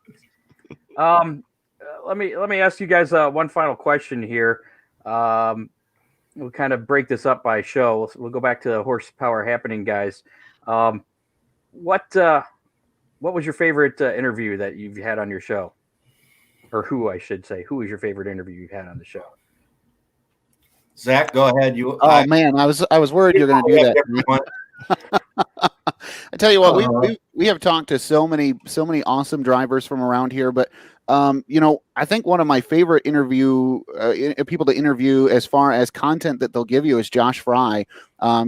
Let me ask you guys one final question here. We'll kind of break this up by show. We'll go back to the horsepower happening guys. What was your favorite interview that you've had on your show, or who I should say? Who was your favorite interview you've had on the show? Zach, go ahead. Man, I was worried you're going to do that. I tell you what, we have talked to so many awesome drivers from around here, but I think one of my favorite people to interview as far as content that they'll give you is Josh Fry,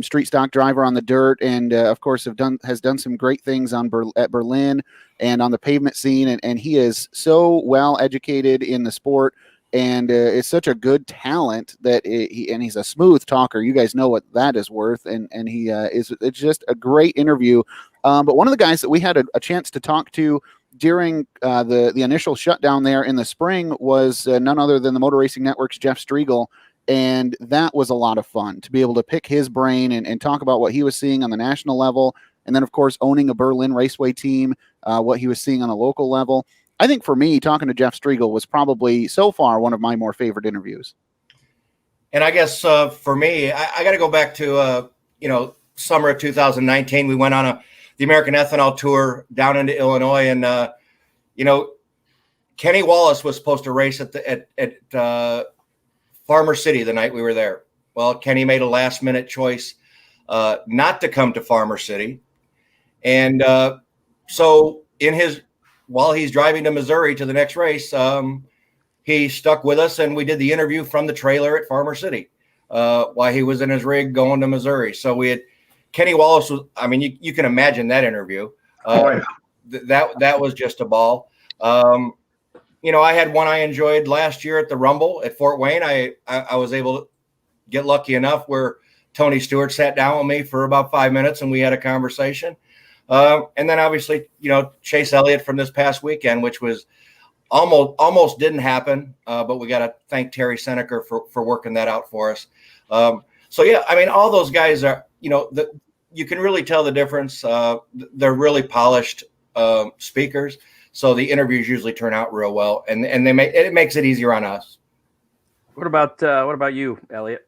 street stock driver on the dirt, and of course has done some great things at Berlin and on the pavement scene, and he is so well educated in the sport. And is such a good talent that he's a smooth talker. You guys know what that is worth, and it's just a great interview. But one of the guys that we had a chance to talk to during the initial shutdown there in the spring was none other than the Motor Racing Network's Jeff Striegel, and that was a lot of fun to be able to pick his brain and talk about what he was seeing on the national level, and then of course owning a Berlin Raceway team, what he was seeing on a local level. I think for me, talking to Jeff Striegel was probably so far one of my more favorite interviews. And I guess for me, I got to go back to summer of 2019. We went on the American Ethanol Tour down into Illinois, and Kenny Wallace was supposed to race at Farmer City the night we were there. Well, Kenny made a last minute choice not to come to Farmer City, and so while he's driving to Missouri to the next race, he stuck with us, and we did the interview from the trailer at Farmer City while he was in his rig going to Missouri. So we had Kenny Wallace. You can imagine that interview. That was just a ball. I had one I enjoyed last year at the Rumble at Fort Wayne. I was able to get lucky enough where Tony Stewart sat down with me for about 5 minutes, and we had a conversation. And then obviously, Chase Elliott from this past weekend, which was almost didn't happen. But we got to thank Terry Seneker for working that out for us. All those guys are, you can really tell the difference. They're really polished speakers. So the interviews usually turn out real well, and it makes it easier on us. What about you, Elliott?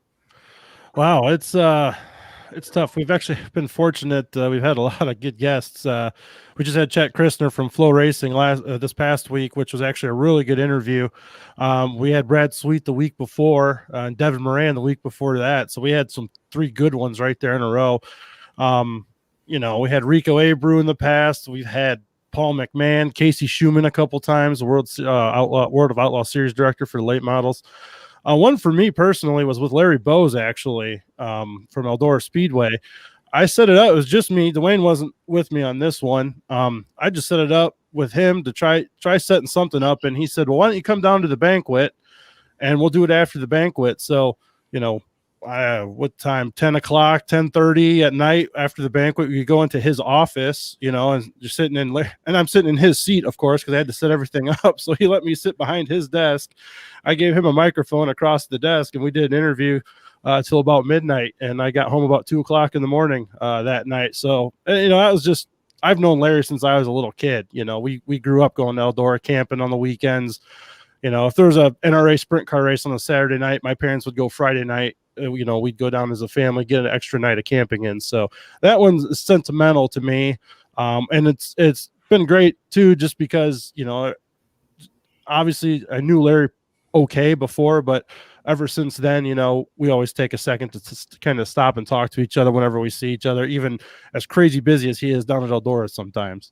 Wow, it's tough. We've actually been fortunate. We've had a lot of good guests. We just had Chet Christner from Flow Racing this past week, which was actually a really good interview. We had Brad Sweet the week before, and Devin Moran the week before that. So we had 3 good ones right there in a row. We had Rico Abreu in the past. We've had Paul McMahon, Casey Schumann a couple times, the World of Outlaw Series director for the late models. One for me personally was with Larry Bowes, actually, from Eldora Speedway. I set it up. It was just me. Duane wasn't with me on this one. I just set it up with him to try setting something up. And he said, well, why don't you come down to the banquet and we'll do it after the banquet. So, what time? 10 o'clock, 10:30 at night after the banquet, we go into his office, and you're sitting in, and I'm sitting in his seat, of course, because I had to set everything up. So he let me sit behind his desk. I gave him a microphone across the desk, and we did an interview till about midnight. And I got home about 2 o'clock in the morning that night. So, that was just, I've known Larry since I was a little kid. We grew up going to Eldora camping on the weekends. If there was a NRA sprint car race on a Saturday night, my parents would go Friday night. We'd go down as a family, get an extra night of camping in. So that one's sentimental to me. And it's been great too, just because, obviously I knew Larry okay before, but ever since then, we always take a second to kind of stop and talk to each other whenever we see each other, even as crazy busy as he is down at Eldora sometimes.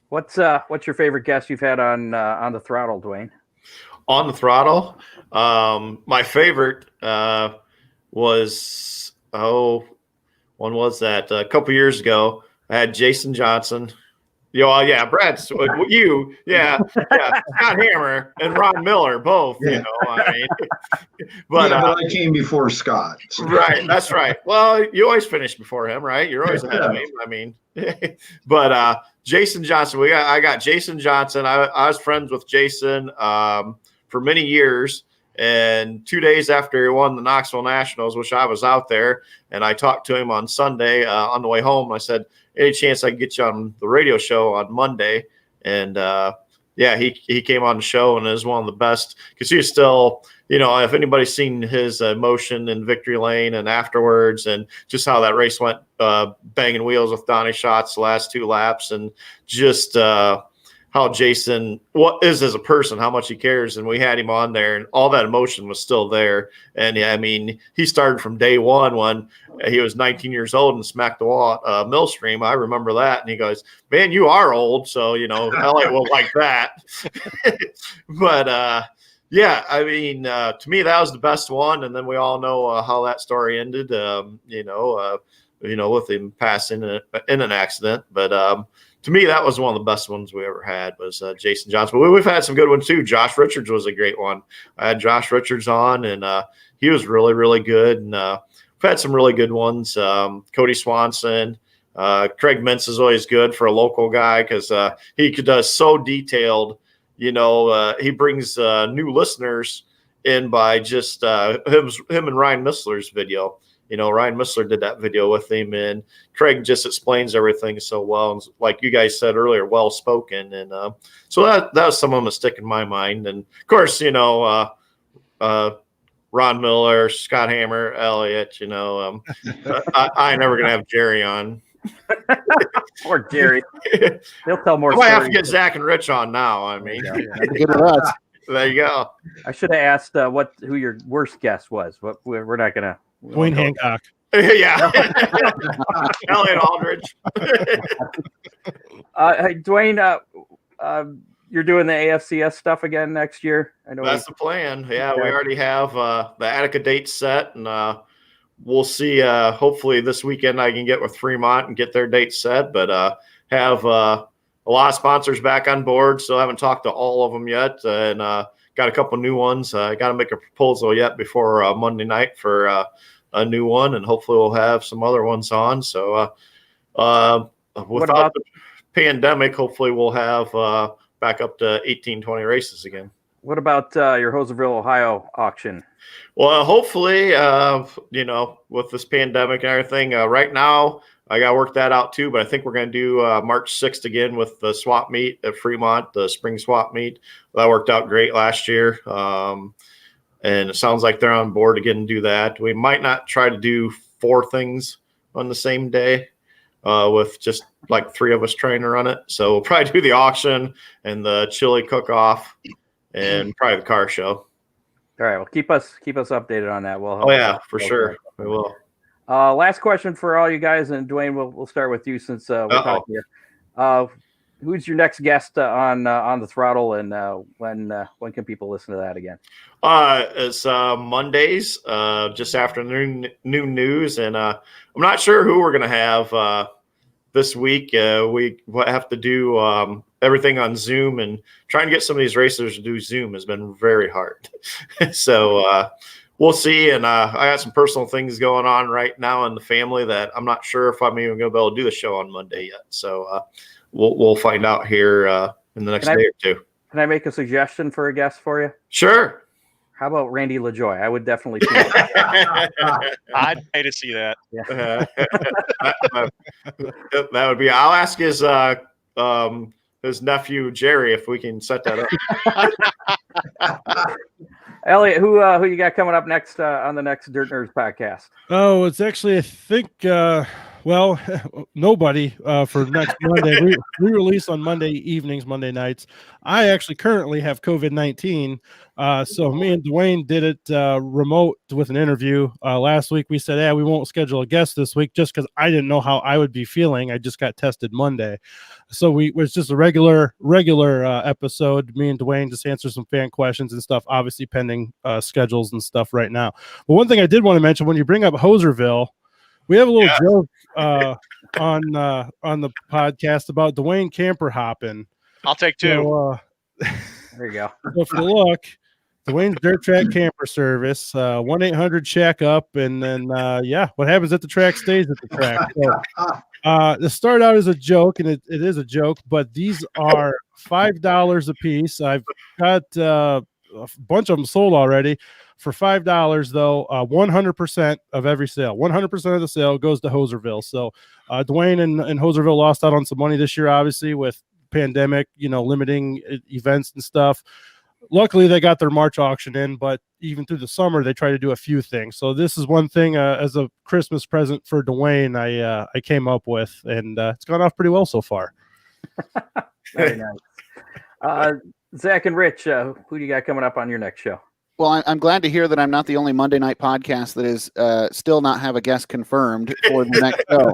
What's your favorite guest you've had on the Throttle, Duane? On the Throttle, my favorite was when was that? A couple years ago, I had Jason Johnson. Brad, Scott Hammer and Ron Miller, both. Yeah. But I came before Scott. So. Right, that's right. Well, you always finish before him, right? You're always ahead of him. But Jason Johnson, I got Jason Johnson. I was friends with Jason for many years. And 2 days after he won the Knoxville Nationals, which I was out there, and I talked to him on Sunday on the way home. I said, any chance I can get you on the radio show on Monday? And he came on the show and is one of the best, because he's still, if anybody's seen his emotion in victory lane and afterwards, and just how that race went, banging wheels with Donnie Schatz the last 2 laps, and just how Jason is as a person, how much he cares. And we had him on there, and all that emotion was still there. And he started from day one when he was 19 years old and smacked the wall at Millstream. I remember that. And he goes, man, you are old. So, Elliott will like that. But, to me, that was the best one. And then we all know how that story ended, with him passing in an accident. But, to me, that was one of the best ones we ever had, was Jason Johnson. But we've had some good ones too. Josh Richards was a great one. I had Josh Richards on, and he was really, really good. And we've had some really good ones. Cody Swanson, Craig Mintz is always good for a local guy, because he does so detailed. He brings new listeners in by just him and Ryan Missler's video. Ryan Missler did that video with him, and Craig just explains everything so well. And like you guys said earlier, well spoken. And so that was some of them that stick in my mind. And of course, Ron Miller, Scott Hammer, Elliott, I never going to have Jerry on. Or Jerry. They'll tell more I might have to get Zach and Rich on now. There you go. I should have asked who your worst guess was. But we're not going to. Duane Hancock. Yeah. Elliott Aldrich. Hey, Duane, you're doing the AFCS stuff again next year? I know that's the plan. Yeah, we already have the Attica date set, and we'll see. Hopefully this weekend I can get with Fremont and get their date set, but have a lot of sponsors back on board. Still haven't talked to all of them yet, and got a couple new ones. I got to make a proposal yet before Monday night for a new one, and hopefully we'll have some other ones on. So without the pandemic, hopefully we'll have back up to 18, 20 races again. What about your Hoserville, Ohio auction? Well, hopefully, with this pandemic and everything, right now I got to work that out too. But I think we're going to do March 6th again with the swap meet at Fremont, the spring swap meet. That worked out great last year. And it sounds like they're on board again to do that. We might not try to do 4 things on the same day with just like 3 of us trying to run it. So we'll probably do the auction and the chili cook-off and probably the car show. All right. Well, keep us updated on that. For sure. We will. Last question for all you guys, and Duane, we'll start with you since we're talking here. Who's your next guest on the Throttle, and when can people listen to that again? It's Mondays, just after noon news, and I'm not sure who we're gonna have this week. We have to do everything on Zoom, and trying to get some of these racers to do Zoom has been very hard. So we'll see. And I got some personal things going on right now in the family that I'm not sure if I'm even gonna be able to do the show on Monday yet. So we'll find out here in the next day or two. Can I make a suggestion for a guest for you? Sure. How about Randy LaJoy? I would definitely see that. I'd pay to see that. Yeah. That would be. I'll ask his nephew Jerry if we can set that up. Elliott, who you got coming up next on the next Dirt Nerds podcast? Oh, it's actually, I think, nobody for next Monday. We release on Monday evenings, Monday nights. I actually currently have COVID-19. So me and Duane did it remote with an interview. Last week we said, we won't schedule a guest this week just because I didn't know how I would be feeling. I just got tested Monday. So it was just a regular episode. Me and Duane just answer some fan questions and stuff, obviously pending schedules and stuff right now. But one thing I did want to mention, when you bring up Hoserville, we have a little joke on the podcast about Duane camper hopping. I'll take 2. So, there you go. So if you look, Duane's Dirt Track Camper Service, 1-800-CHECK UP, and then what happens at the track stays at the track. So, this started out as a joke, and it is a joke, but these are $5 a piece. I've got a bunch of them sold already. For $5, though, 100% of every sale, 100% of the sale goes to Hoserville. So Duane and Hoserville lost out on some money this year, obviously, with pandemic, limiting events and stuff. Luckily, they got their March auction in, but even through the summer, they try to do a few things. So this is one thing as a Christmas present for Duane I came up with, and it's gone off pretty well so far. Very nice. Zach and Rich, who do you got coming up on your next show? Well, I'm glad to hear that I'm not the only Monday night podcast that is still not have a guest confirmed for the next show.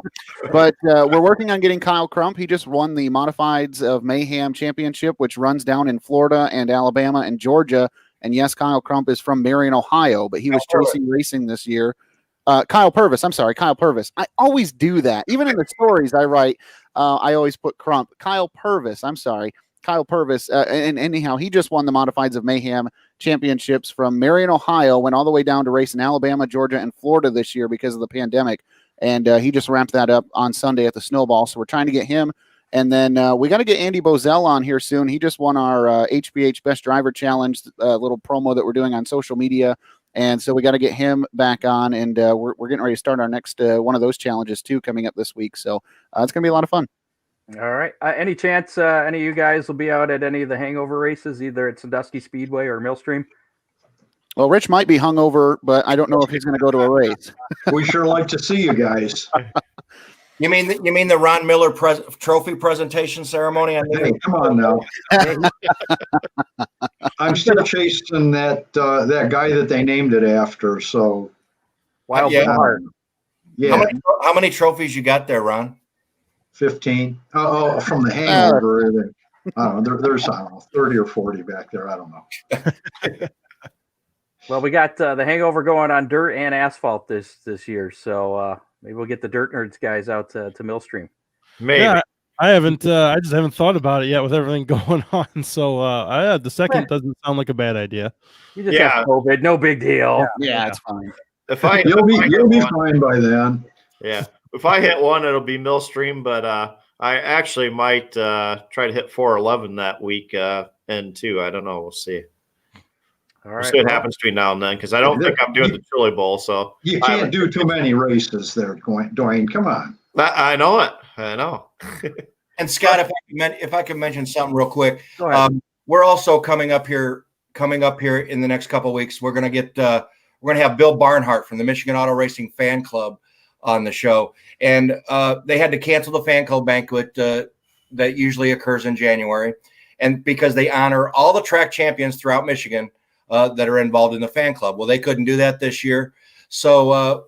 But we're working on getting Kyle Crump. He just won the Modifieds of Mayhem Championship, which runs down in Florida and Alabama and Georgia. And yes, Kyle Crump is from Marion, Ohio, but he was chasing racing this year. Kyle Purvis. I'm sorry, Kyle Purvis. I always do that. Even in the stories I write, I always put Crump. Kyle Purvis. I'm sorry. Kyle Purvis. And anyhow, he just won the Modifieds of Mayhem Championships from Marion, Ohio, went all the way down to race in Alabama, Georgia, and Florida this year because of the pandemic. And he just ramped that up on Sunday at the Snowball. So we're trying to get him. And then we got to get Andy Bozell on here soon. He just won our HBH Best Driver Challenge, little promo that we're doing on social media. And so we got to get him back on. And we're getting ready to start our next one of those challenges, too, coming up this week. So it's going to be a lot of fun. All right. Any chance any of you guys will be out at any of the hangover races, either at Sandusky Speedway or Millstream? Well, Rich might be hungover, but I don't know if he's going to go to a race. We sure like to see you guys. You mean the Ron Miller trophy presentation ceremony? Hey, come on now. I'm still chasing that guy that they named it after. So, Wild Heart. Yeah. How many trophies you got there, Ron? 15. Oh, from the hangover. I don't know. There's 30 or 40 back there. I don't know. Well, we got the hangover going on dirt and asphalt this year. So maybe we'll get the Dirt Nerds guys out to Millstream. Maybe. Yeah, I just haven't thought about it yet with everything going on. So the second doesn't sound like a bad idea. You just have COVID. No big deal. Yeah, it's fine. You'll be fine by then. Yeah. If I hit one, it'll be Millstream, but I actually might try to hit 411 that week and too. I don't know. We'll see. All right. We'll see what happens between now and then because I don't think I'm doing the Chili Bowl. So you can't do too many races there, Duane. Come on. I know it. I know. And Scott, if I can mention something real quick, Go ahead. we're also coming up here in the next couple of weeks. We're gonna have Bill Barnhart from the Michigan Auto Racing Fan Club on the show, and they had to cancel the fan club banquet that usually occurs in January, and because they honor all the track champions throughout Michigan that are involved in the fan club. Well, they couldn't do that this year, so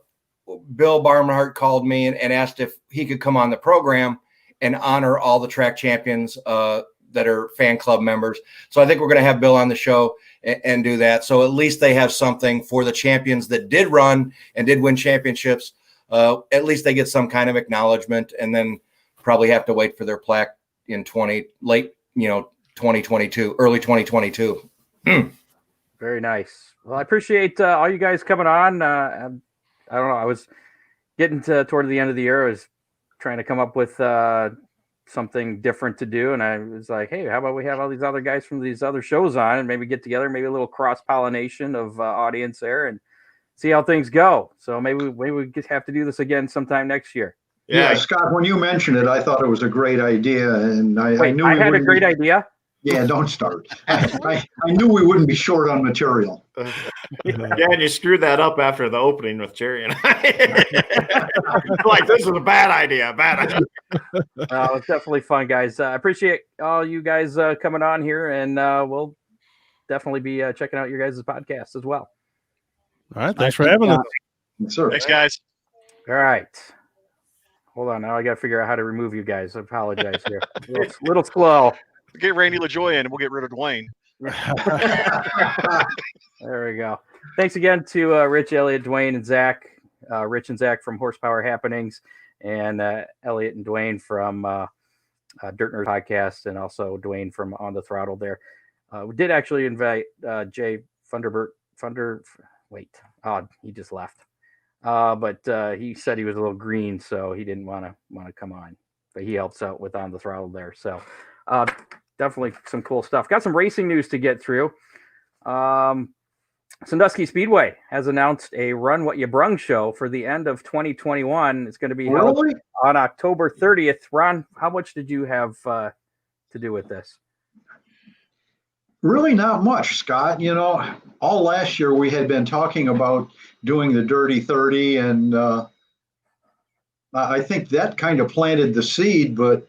Bill Barnhart called me and asked if he could come on the program and honor all the track champions that are fan club members. So I think we're going to have Bill on the show and do that. So at least they have something for the champions that did run and did win championships. At least they get some kind of acknowledgement, and then probably have to wait for their plaque in 2022, early 2022. Very nice. Well, I appreciate all you guys coming on. I don't know. I was getting toward the end of the year. I was trying to come up with something different to do, and I was like, hey, how about we have all these other guys from these other shows on and maybe get together, maybe a little cross-pollination of audience there and see how things go. So maybe we just have to do this again sometime next year. Yeah, Scott, when you mentioned it, I thought it was a great idea, and I knew I had a great idea. Yeah, don't start. I knew we wouldn't be short on material. Yeah, and you screwed that up after the opening with Jerry and I. Like, this is a bad idea. It's definitely fun, guys. I appreciate all you guys coming on here, and we'll definitely be checking out your guys' podcast as well. All right, thanks for having us. Yes, sir. Thanks, guys. All right. Hold on. Now I got to figure out how to remove you guys. I apologize here. Little slow. Get Randy LaJoy in, and we'll get rid of Duane. There we go. Thanks again to Rich, Elliott, Duane, and Zach. Rich and Zach from Horsepower Happenings, and Elliott and Duane from Dirt Nerd Podcast, and also Duane from On the Throttle there. We did actually invite Jay Funderbert. He just left. But he said he was a little green, so he didn't want to come on. But he helps out with On the Throttle there. So definitely some cool stuff. Got some racing news to get through. Sandusky Speedway has announced a Run What You Brung show for the end of 2021. It's going to be held on October 30th. Ron, how much did you have to do with this? Really not much, Scott. All last year we had been talking about doing the Dirty 30, and I think that kind of planted the seed, but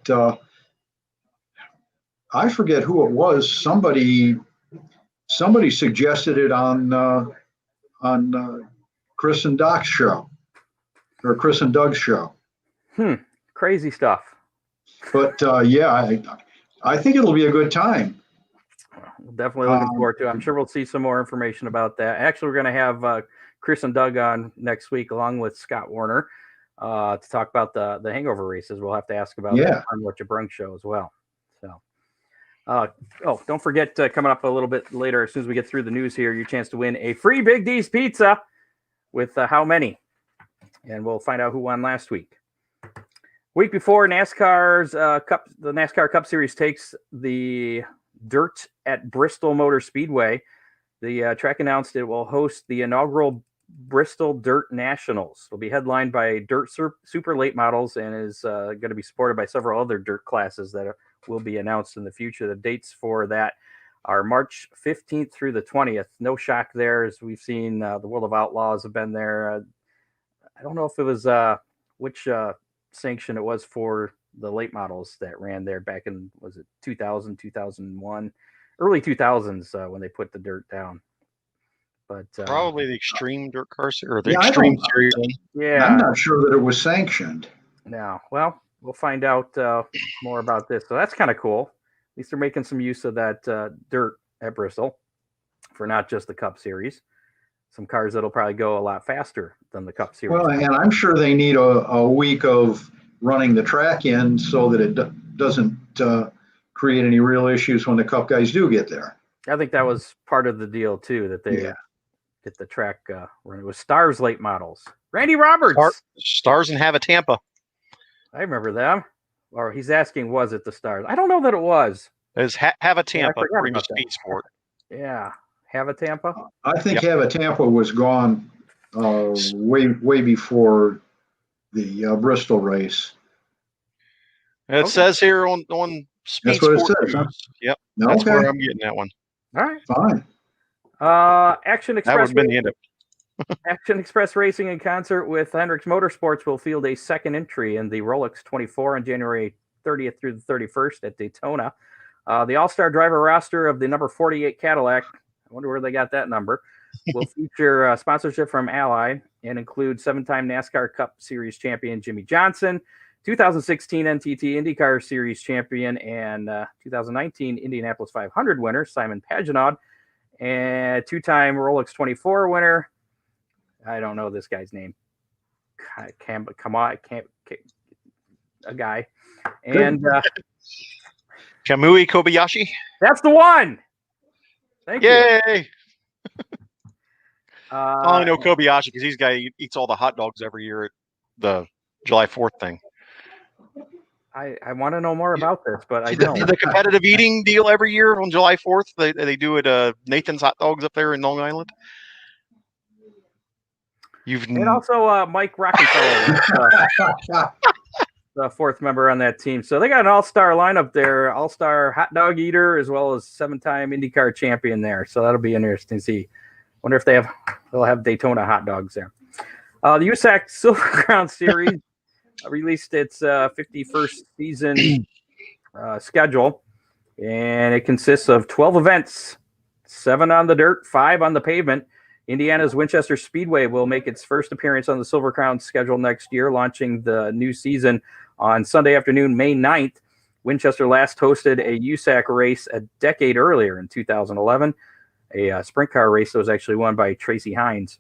I forget who it was. Somebody suggested it on Chris and Doc's show, or Chris and Doug's show. Crazy stuff. But I think it'll be a good time. Definitely looking forward to it. I'm sure we'll see some more information about that. Actually, we're going to have Chris and Doug on next week, along with Scott Warner, to talk about the hangover races. We'll have to ask about that on What You Brung show as well. So, don't forget, coming up a little bit later, as soon as we get through the news here, your chance to win a free Big D's pizza with how many? And we'll find out who won last week. Week before, NASCAR's Cup, the NASCAR Cup Series takes the dirt at Bristol Motor Speedway. The track announced it will host the inaugural Bristol Dirt Nationals. It'll be headlined by dirt super late models and is going to be supported by several other dirt classes that will be announced in the future. The dates for that are March 15th through the 20th. No shock there, as we've seen the World of Outlaws have been there. I don't know if it was which sanction it was for the late models that ran there back in, was it 2000, 2001, early 2000s when they put the dirt down. But probably the Extreme Dirt Car Series, or the Extreme Series. Yeah, I'm not sure that it was sanctioned. No, well, we'll find out more about this. So that's kind of cool. At least they're making some use of that dirt at Bristol for not just the Cup Series. Some cars that'll probably go a lot faster than the Cup Series. Well, and I'm sure they need a week of running the track in so that it doesn't create any real issues when the Cup guys do get there. I think that was part of the deal too, that they get the track running. It was Stars late models. Randy Roberts. Stars and Have a Tampa. I remember them. Or he's asking, was it the Stars? I don't know that it was. It was Have a Tampa. Previous Speed Sport. Yeah. Have a Tampa? I think Have a Tampa was gone way before the Bristol race. It says here on Speed That's what Sport. it says, huh? Yep. That's where I'm getting that one. All right. Fine. Action Express. That would have been the end of it. Action Express Racing in concert with Hendricks Motorsports will field a second entry in the Rolex 24 on January 30th through the 31st at Daytona. The all-star driver roster of the number 48 Cadillac, I wonder where they got that number, will feature sponsorship from Ally and include 7-time NASCAR Cup Series champion Jimmy Johnson, 2016 NTT IndyCar Series champion and 2019 Indianapolis 500 winner Simon Pagenaud, and 2-time Rolex 24 winner, I don't know this guy's name, a guy, and Kamui Kobayashi. That's the one. Thank you. Yay! I know Kobayashi because he's the guy who eats all the hot dogs every year at the July 4th thing. I want to know more about this, but I don't. The competitive eating deal every year on July 4th, they do it Nathan's Hot Dogs up there in Long Island. And also Mike Rockenfeller, the fourth member on that team. So they got an all-star lineup there, all-star hot dog eater, as well as 7-time IndyCar champion there. So that'll be interesting to see. Wonder if they'll have Daytona hot dogs there. The USAC Silver Crown Series released its 51st season schedule, and it consists of 12 events, 7 on the dirt, 5 on the pavement. Indiana's Winchester Speedway will make its first appearance on the Silver Crown schedule next year, launching the new season on Sunday afternoon, May 9th. Winchester last hosted a USAC race a decade earlier in 2011, a sprint car race that was actually won by Tracy Hines.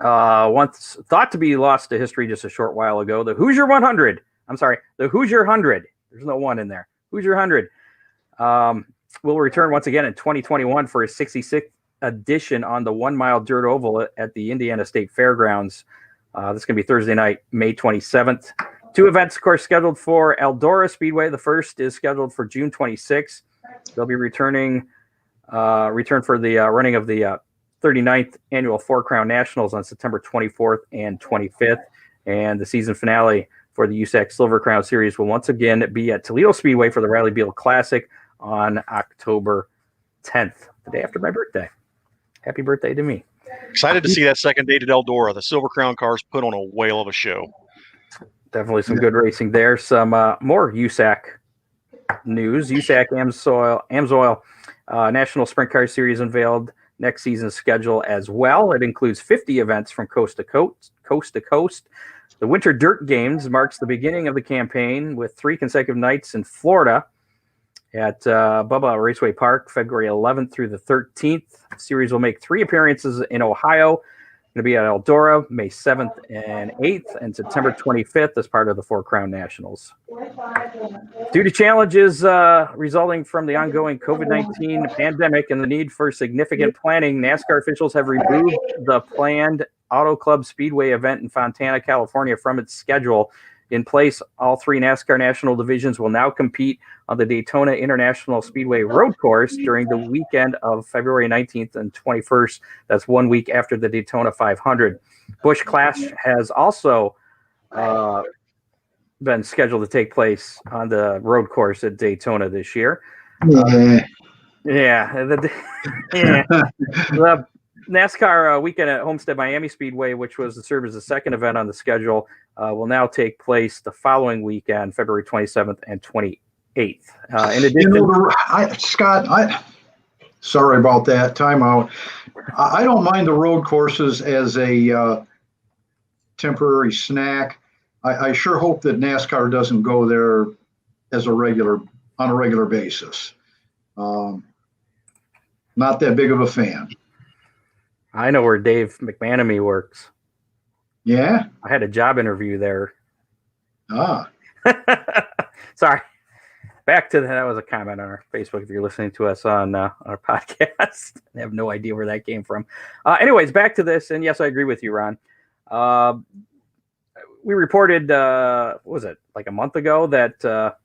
Once thought to be lost to history just a short while ago, the Hoosier 100. I'm sorry, the Hoosier 100. There's no 1 in there. Hoosier 100 will return once again in 2021 for its 66th edition on the 1-mile dirt oval at the Indiana State Fairgrounds. This is going to be Thursday night, May 27th. 2 events, of course, scheduled for Eldora Speedway. The first is scheduled for June 26th. They'll be returning return for the running of the 39th annual Four Crown Nationals on September 24th and 25th. And the season finale for the USAC Silver Crown Series will once again be at Toledo Speedway for the Riley Beal Classic on October 10th, the day after my birthday. Happy birthday to me. Excited to see that second date at Eldora. The Silver Crown cars put on a whale of a show. Definitely some good racing there. Some more USAC news. USAC AMSOIL National Sprint Car Series unveiled next season's schedule as well. It includes 50 events from coast to coast. The Winter Dirt Games marks the beginning of the campaign with 3 consecutive nights in Florida at Bubba Raceway Park, February 11th through the 13th. The series will make 3 appearances in Ohio. Going to be at Eldora, May 7th and 8th, and September 25th as part of the Four Crown Nationals. Due to challenges resulting from the ongoing COVID-19 pandemic and the need for significant planning, NASCAR officials have removed the planned Auto Club Speedway event in Fontana, California from its schedule. In place, all 3 NASCAR national divisions will now compete on the Daytona International Speedway road course during the weekend of February 19th and 21st. That's 1 week after the Daytona 500. Busch Clash has also been scheduled to take place on the road course at Daytona this year. The NASCAR weekend at Homestead Miami Speedway, which was to serve as the second event on the schedule, will now take place the following weekend, February 27th and 28th. In addition, Scott, sorry about that timeout. I don't mind the road courses as a temporary snack. I sure hope that NASCAR doesn't go there as on a regular basis. Not that big of a fan. I know where Dave McManamy works. Yeah? I had a job interview there. Ah. Sorry. Back to that was a comment on our Facebook if you're listening to us on our podcast. I have no idea where that came from. Anyways, back to this. And yes, I agree with you, Ron. We reported, what was it, like a month ago that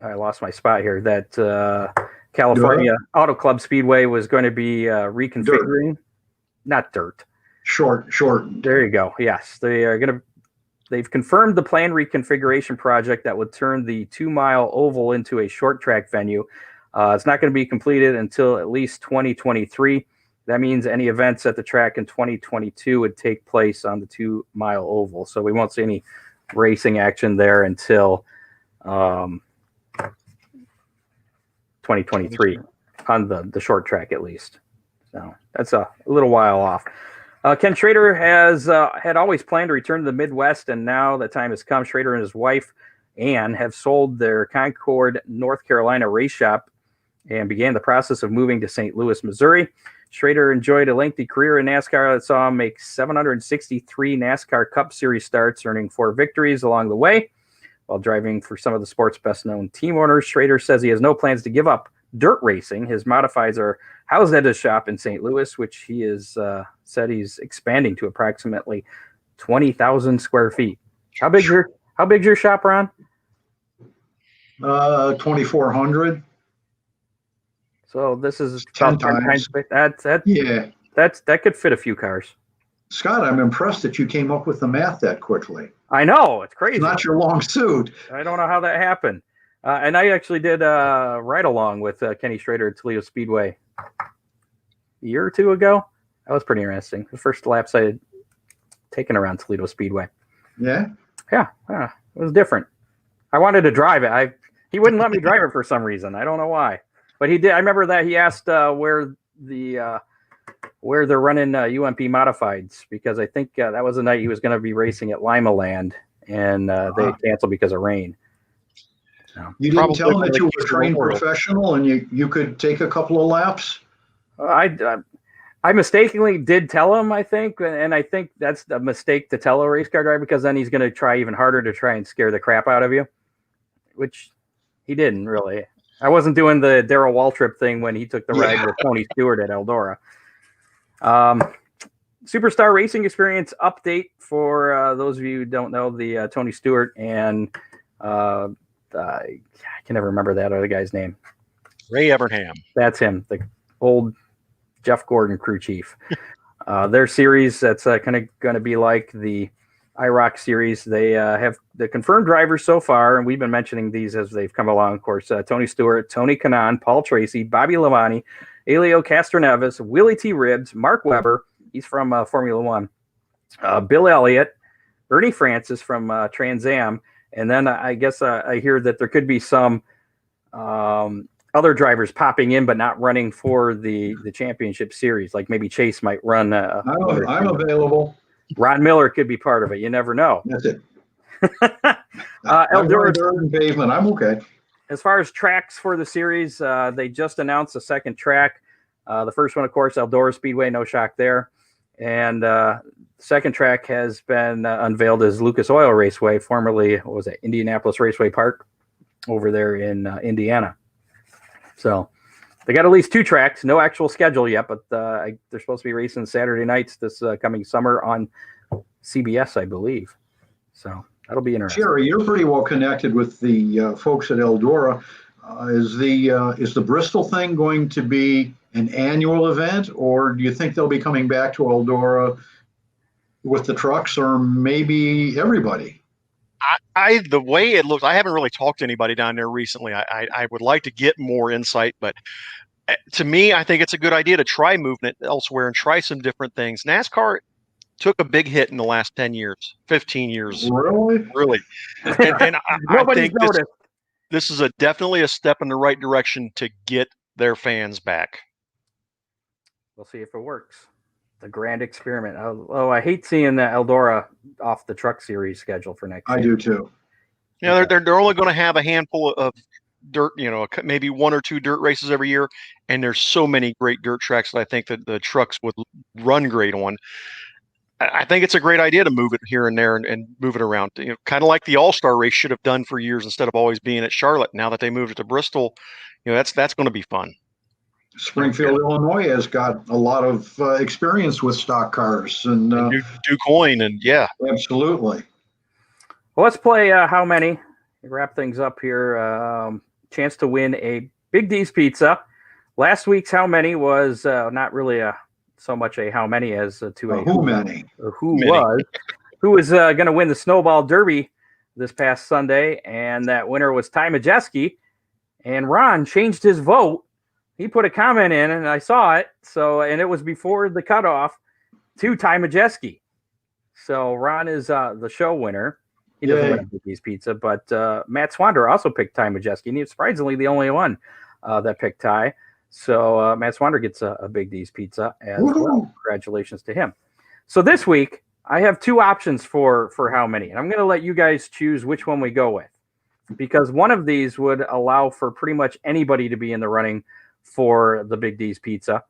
I lost my spot here, that California Auto Club Speedway was going to be reconfiguring. Not dirt. Short. There you go. Yes, they've confirmed the planned reconfiguration project that would turn the 2-mile oval into a short track venue. It's not going to be completed until at least 2023. That means any events at the track in 2022 would take place on the 2-mile oval. So we won't see any racing action there until 2023 on the short track at least. So that's a little while off. Ken Schrader had always planned to return to the Midwest, and now the time has come. Schrader and his wife, Ann, have sold their Concord, North Carolina race shop and began the process of moving to St. Louis, Missouri. Schrader enjoyed a lengthy career in NASCAR that saw him make 763 NASCAR Cup Series starts, earning 4 victories along the way. While driving for some of the sport's best-known team owners, Schrader says he has no plans to give up dirt racing. His modifieds are housed at his shop in St. Louis, which he is said he's expanding to approximately 20,000 square feet. How big's your shop, Ron? 2,400. So this is 10 times. That could fit a few cars. Scott, I'm impressed that you came up with the math that quickly. I know, it's crazy. It's not your long suit. I don't know how that happened. And I actually did a ride-along with Kenny Schrader at Toledo Speedway a year or 2 ago. That was pretty interesting. The first laps I had taken around Toledo Speedway. Yeah? Yeah, it was different. I wanted to drive it. He wouldn't let me drive it for some reason. I don't know why. But he did. I remember that he asked where they're running UMP modifieds, because I think that was the night he was going to be racing at Lima Land, and they canceled because of rain. So, you didn't tell him that you were a trained professional and you could take a couple of laps? I mistakenly did tell him, I think, and I think that's a mistake to tell a race car driver, because then he's going to try even harder to try and scare the crap out of you, which he didn't really. I wasn't doing the Darrell Waltrip thing when he took the ride with Tony Stewart at Eldora. Superstar Racing Experience update for those of you who don't know, the Tony Stewart and I can never remember that other guy's name. Ray Evernham. That's him, the old Jeff Gordon crew chief. Their series, that's kind of going to be like the IROC series. They have the confirmed drivers so far, and we've been mentioning these as they've come along. Of course, Tony Stewart, Tony Kanaan, Paul Tracy, Bobby Lavani, Elio Castroneves, Willie T. Ribbs, Mark Webber, he's from Formula One, Bill Elliott, Ernie Francis from Trans Am, and then I guess I hear that there could be some other drivers popping in but not running for the championship series. Like maybe Chase might run. I'm available. Ron Miller could be part of it. You never know. That's it. Eldora dirt and pavement. I'm okay. As far as tracks for the series, they just announced a second track. The first one, of course, Eldora Speedway, no shock there. And the second track has been unveiled as Lucas Oil Raceway, formerly, what was it, Indianapolis Raceway Park over there in Indiana. So they got at least 2 tracks, no actual schedule yet, but they're supposed to be racing Saturday nights this coming summer on CBS, I believe. So that'll be interesting. Jerry, you're pretty well connected with the folks at Eldora. Is the Bristol thing going to be an annual event, or do you think they'll be coming back to Eldora with the trucks, or maybe everybody? The way it looks, I haven't really talked to anybody down there recently. I would like to get more insight, but to me, I think it's a good idea to try moving it elsewhere and try some different things. NASCAR took a big hit in the last 10 years, 15 years. Really. And I think this is definitely a step in the right direction to get their fans back. We'll see if it works. The grand experiment. Oh, I hate seeing the Eldora off the truck series schedule for next year. I do too. Yeah, they're only going to have a handful of dirt, maybe 1 or 2 dirt races every year, and there's so many great dirt tracks that I think that the trucks would run great on. I think it's a great idea to move it here and there and move it around. Kind of like the All-Star race should have done for years instead of always being at Charlotte. Now that they moved it to Bristol, that's going to be fun. Springfield, Illinois has got a lot of experience with stock cars and DuQuoin, and yeah, absolutely. Well, let's play How Many. Wrap things up here. Chance to win a Big D's pizza. Last week's How Many was not really so much a how many as to a who many, or who was going to win the Snowball Derby this past Sunday, and that winner was Ty Majeski. And Ron changed his vote. He put a comment in, and I saw it. And it was before the cutoff to Ty Majeski. So Ron is the show winner. He doesn't win Big D's pizza, but Matt Swander also picked Ty Majeski, and he was surprisingly the only one that picked Ty. So Matt Swander gets a Big D's pizza as well. Congratulations to him. So this week, I have 2 options for How Many, and I'm going to let you guys choose which one we go with, because one of these would allow for pretty much anybody to be in the running for the Big D's pizza,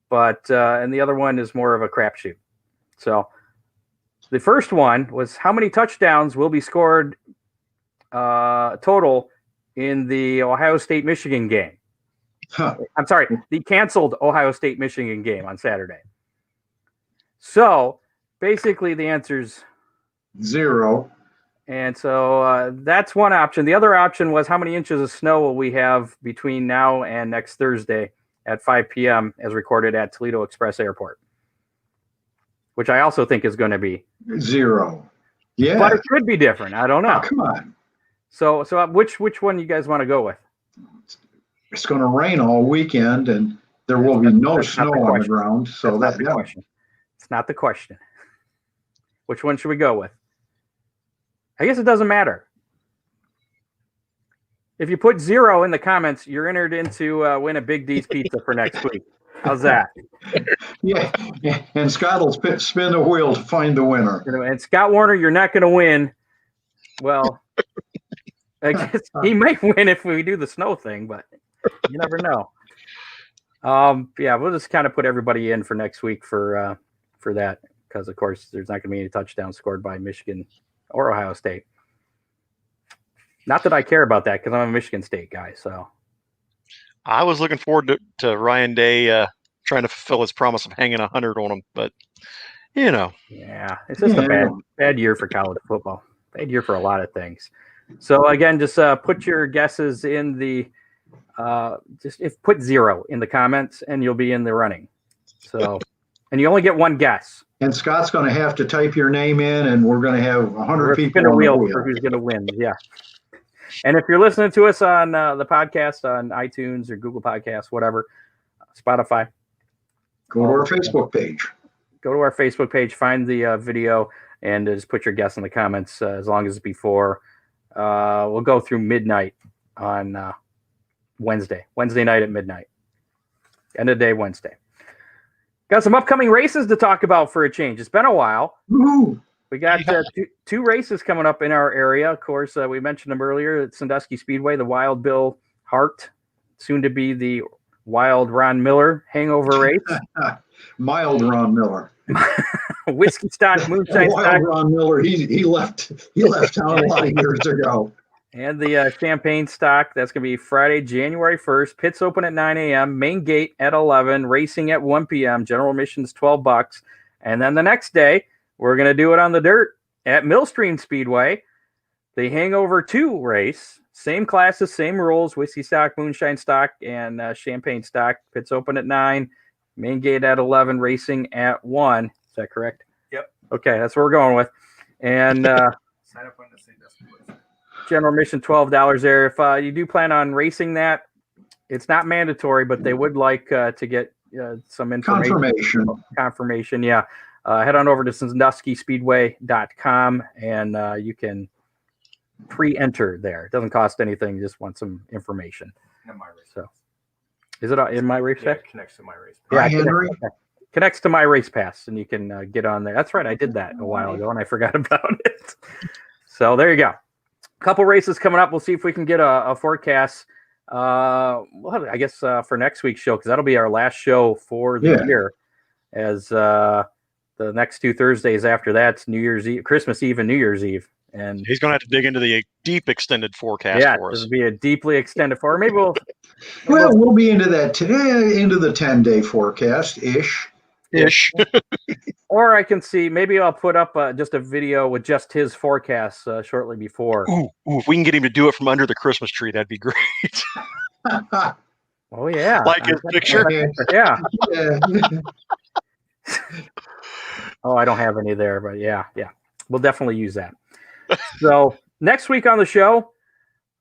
but and the other one is more of a crapshoot. So the first one was how many touchdowns will be scored total in the Ohio State-Michigan game. I'm sorry, the canceled Ohio State-Michigan game on Saturday. So basically the answer's 0. And so that's one option. The other option was how many inches of snow will we have between now and next Thursday at 5 p.m. as recorded at Toledo Express Airport, which I also think is going to be 0. Yeah. But it could be different. I don't know. Oh, come on. So which one you guys want to go with? It's going to rain all weekend, and there will be no snow on the ground. So that's the question. It's not the question. Which one should we go with? I guess it doesn't matter. If you put 0 in the comments, you're entered into win a Big D's pizza for next week. How's that? Yeah, and Scott will spin the wheel to find the winner. And Scott Warner, you're not going to win. Well, I guess he might win if we do the snow thing, but you never know. Yeah, we'll just kind of put everybody in for next week for that, because of course there's not going to be any touchdowns scored by Michigan or Ohio State. Not that I care about that, because I'm a Michigan State guy. So I was looking forward to Ryan Day trying to fulfill his promise of hanging 100 on him, but yeah, it's just a bad year for college football. Bad year for a lot of things. So again, just put your guesses in the just put 0 in the comments and you'll be in the running. So, and you only get one guess. And Scott's going to have to type your name in, and we're going to have 100 people spin a on wheel the wheel for who's going to win. Yeah. And if you're listening to us on the podcast on iTunes or Google Podcasts, whatever, Spotify, go to our Facebook page. Go to our Facebook page, find the video, and just put your guess in the comments as long as it's before. We'll go through midnight on Wednesday night at midnight. End of day Wednesday. Got some upcoming races to talk about for a change. It's been a while. Woo-hoo. We got two races coming up in our area. Of course, we mentioned them earlier at Sandusky Speedway, the Wild Bill Hart, soon to be the Wild Ron Miller hangover race. Mild Ron Miller. Whiskey stock, moonshine Wild stock. Ron Miller, he left town a lot of years ago. And the champagne stock, that's going to be Friday, January 1st. Pits open at 9 a.m., main gate at 11, racing at 1 p.m., general admissions $12. And then the next day, we're going to do it on the dirt at Millstream Speedway. The Hangover 2 race, same classes, same rules, whiskey stock, moonshine stock, and champagne stock. Pits open at 9, main gate at 11, racing at 1. Is that correct? Yep. Okay, that's what we're going with. And sign up on the general admission $12 there. If you do plan on racing that, it's not mandatory, but they would like to get some information. Confirmation, yeah. Head on over to SanduskySpeedway.com and you can pre-enter there. It doesn't cost anything. You just want some information. In my race. So, is it in my race pass? It connects to my race pass. Yeah, Henry. Connects to my race pass, and you can get on there. That's right. I did that a while ago, and I forgot about it. So there you go. A couple races coming up. We'll see if we can get a forecast. I guess for next week's show, because that'll be our last show for the year. As the next 2 Thursdays after that's New Year's Eve, Christmas Eve, and New Year's Eve. And he's going to have to dig into the deep extended forecast for us. It'll be a deeply extended forecast. Maybe we'll be into that today, into the 10-day forecast ish. Or I can see, maybe I'll put up just a video with just his forecast shortly before. Ooh, if we can get him to do it from under the Christmas tree, that'd be great. Oh yeah, like his picture. Yeah. Oh, I don't have any there, but yeah, we'll definitely use that. So next week on the show,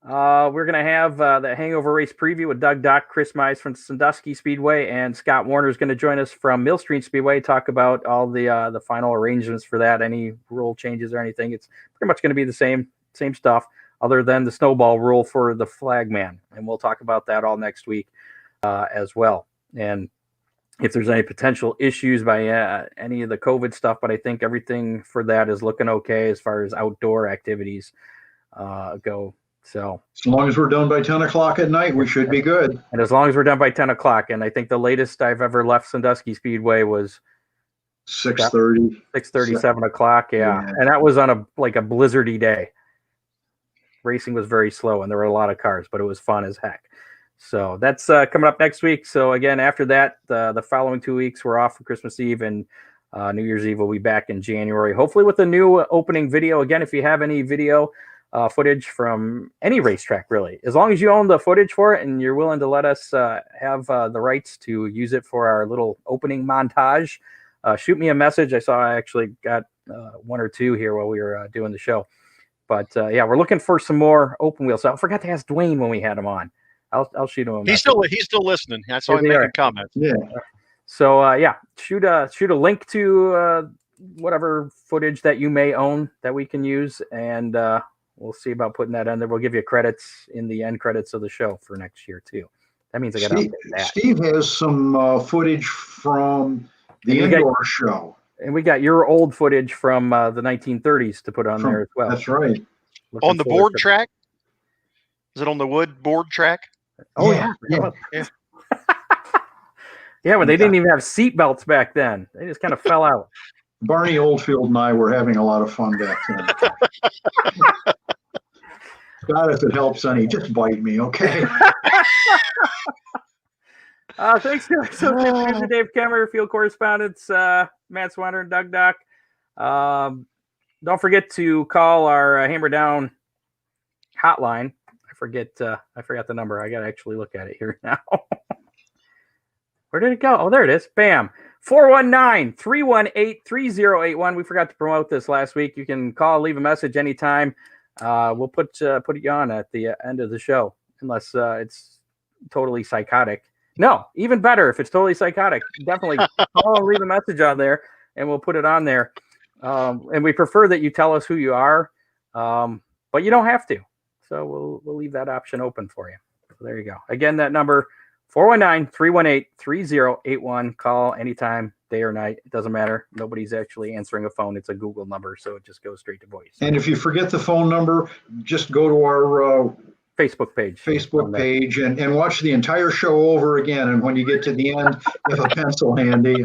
we're going to have the Hangover Race preview with Doug Dock, Chris Mize from Sandusky Speedway, and Scott Warner is going to join us from Millstream Speedway, talk about all the final arrangements for that, any rule changes or anything. It's pretty much going to be the same stuff, other than the snowball rule for the flagman, and we'll talk about that all next week as well. And if there's any potential issues by any of the COVID stuff, but I think everything for that is looking okay as far as outdoor activities go. So as long as we're done by 10 o'clock at night, we should be good. And as long as we're done by 10 o'clock, and I think the latest I've ever left Sandusky Speedway was 6:30, 7 o'clock. Yeah. And that was on a blizzardy day. Racing was very slow and there were a lot of cars, but it was fun as heck. So that's coming up next week. So again, after that, the following 2 weeks, we're off for Christmas Eve, and New Year's Eve will be back in January, hopefully with a new opening video. Again, if you have any video footage from any racetrack, really, as long as you own the footage for it and you're willing to let us have the rights to use it for our little opening montage, shoot me a message. I saw I actually got 1 or 2 here while we were doing the show. But we're looking for some more open wheels. So I forgot to ask Duane when we had him on. I'll shoot him a message. He's still listening. I saw him making comments. Yeah. So shoot a link to whatever footage that you may own that we can use, and we'll see about putting that in there. We'll give you credits in the end credits of the show for next year too. That means I got to update that. Steve has some footage from the indoor show, and we got your old footage from the 1930s to put on there as well. That's right. On the board track. Is it on the wood board track? Oh yeah. Yeah, when they didn't even have seat belts back then. They just kind of fell out. Barney Oldfield and I were having a lot of fun back then. God, if it helps any, just bite me, okay? Thanks to producer Dave Kemmer, field correspondents Matt Swanner and Doug Dock. Don't forget to call our Hammer Down hotline. I forgot the number. I got to actually look at it here now. Where did it go? Oh, there it is. Bam. 419-318-3081. We forgot to promote this last week. You can call, leave a message anytime. We'll put you on at the end of the show, unless it's totally psychotic. No, even better if it's totally psychotic. Definitely call and leave a message on there, and we'll put it on there. And we prefer that you tell us who you are, but you don't have to. So we'll leave that option open for you. So there you go. Again, that number, 419-318-3081. Call anytime, day or night. It doesn't matter. Nobody's actually answering a phone. It's a Google number, so it just goes straight to voice. And if you forget the phone number, just go to our Facebook page and watch the entire show over again. And when you get to the end, have a pencil handy.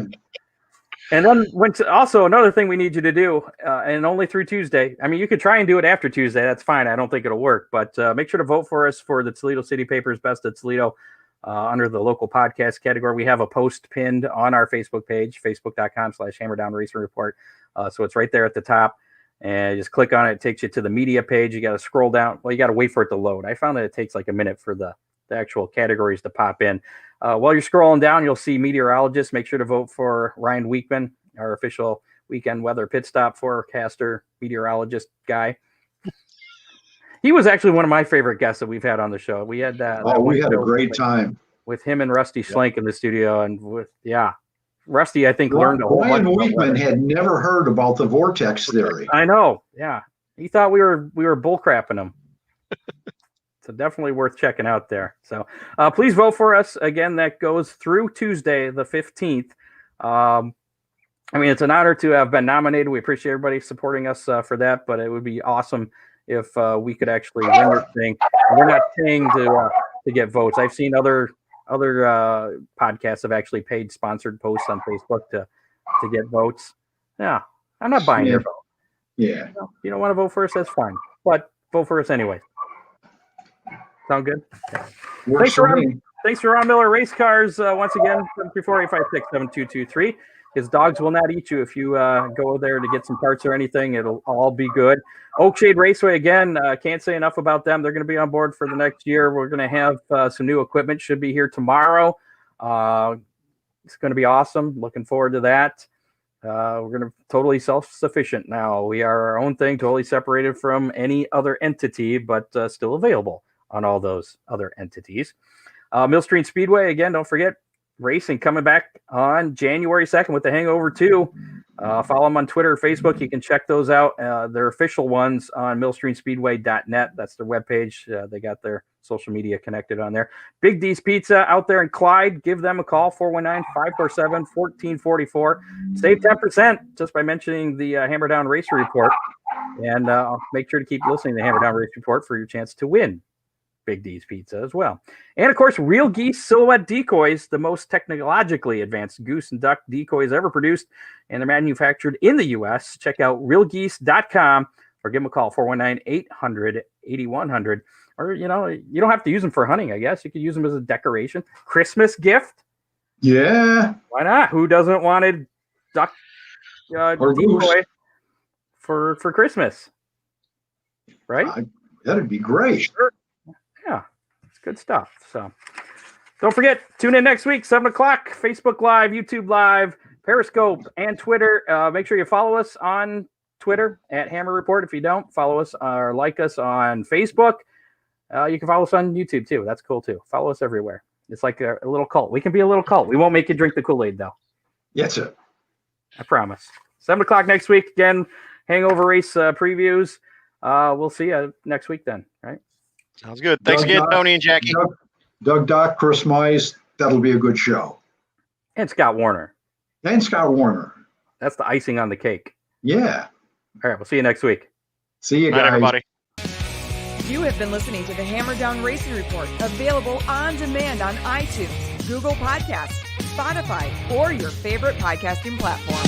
And then also another thing we need you to do, and only through Tuesday. I mean, you could try and do it after Tuesday. That's fine. I don't think it'll work. But make sure to vote for us for the Toledo City Papers Best of Toledo under the local podcast category. We have a post pinned on our Facebook page, facebook.com/HammerdownRacingReport. So it's right there at the top. And just click on it. It takes you to the media page. You got to scroll down. Well, you got to wait for it to load. I found that it takes like a minute for the actual categories to pop in. While you're scrolling down, you'll see meteorologist. Make sure to vote for Ryan Weekman, our official weekend weather pit stop forecaster, meteorologist guy. He was actually one of my favorite guests that we've had on the show. We had we had a great time with him and Rusty Schlenk in the studio, and Rusty, I think, learned a whole bunch. Duane Weekman had never heard about the vortex theory. I know. Yeah, he thought we were bullcrapping him. So definitely worth checking out there. So please vote for us. Again, that goes through Tuesday, the 15th. I mean, it's an honor to have been nominated. We appreciate everybody supporting us for that, but it would be awesome if we could actually win this thing. We're not paying to get votes. I've seen other podcasts have actually paid sponsored posts on Facebook to get votes. Yeah, I'm not buying your vote. Yeah. You don't want to vote for us, that's fine. But vote for us anyway. Sound good? Thanks for Ron Miller Race Cars. Once again, 734-856-7223. His dogs will not eat you if you go there to get some parts or anything. It'll all be good. Oakshade Raceway, again, can't say enough about them. They're going to be on board for the next year. We're going to have some new equipment. Should be here tomorrow. It's going to be awesome. Looking forward to that. We're going to totally self-sufficient now. We are our own thing, totally separated from any other entity, but still available on all those other entities. Millstream Speedway, again, don't forget, racing coming back on January 2nd with the Hangover 2. Follow them on Twitter or Facebook. You can check those out. Their official ones on millstreamspeedway.net. That's their webpage. They got their social media connected on there. Big D's Pizza out there in Clyde. Give them a call, 419-547-1444. Save 10% just by mentioning the Hammer Down Racer Report. And make sure to keep listening to the Hammer Down Race Report for your chance to win Big D's Pizza as well. And of course, Real Geese Silhouette Decoys, the most technologically advanced goose and duck decoys ever produced, and they're manufactured in the U.S. Check out realgeese.com or give them a call, 419-800-8100. Or, you don't have to use them for hunting, I guess. You could use them as a decoration. Christmas gift? Yeah. Why not? Who doesn't want a duck decoy for Christmas? Right? That'd be great. Sure. Yeah, it's good stuff. So don't forget, tune in next week, 7 o'clock, Facebook Live, YouTube Live, Periscope, and Twitter. Make sure you follow us on Twitter at Hammer Report. If you don't, follow us or like us on Facebook. You can follow us on YouTube, too. That's cool, too. Follow us everywhere. It's like a little cult. We can be a little cult. We won't make you drink the Kool-Aid, though. Yes, sir. I promise. 7 o'clock next week. Again, Hangover Race previews. We'll see you next week then, right? Sounds good. Thanks again, Tony and Jackie. Doug Dock, Chris Mize. That'll be a good show. And Scott Warner. That's the icing on the cake. Yeah. All right. We'll see you next week. See you guys. Night, everybody. You have been listening to the Hammer Down Racing Report, available on demand on iTunes, Google Podcasts, Spotify, or your favorite podcasting platform.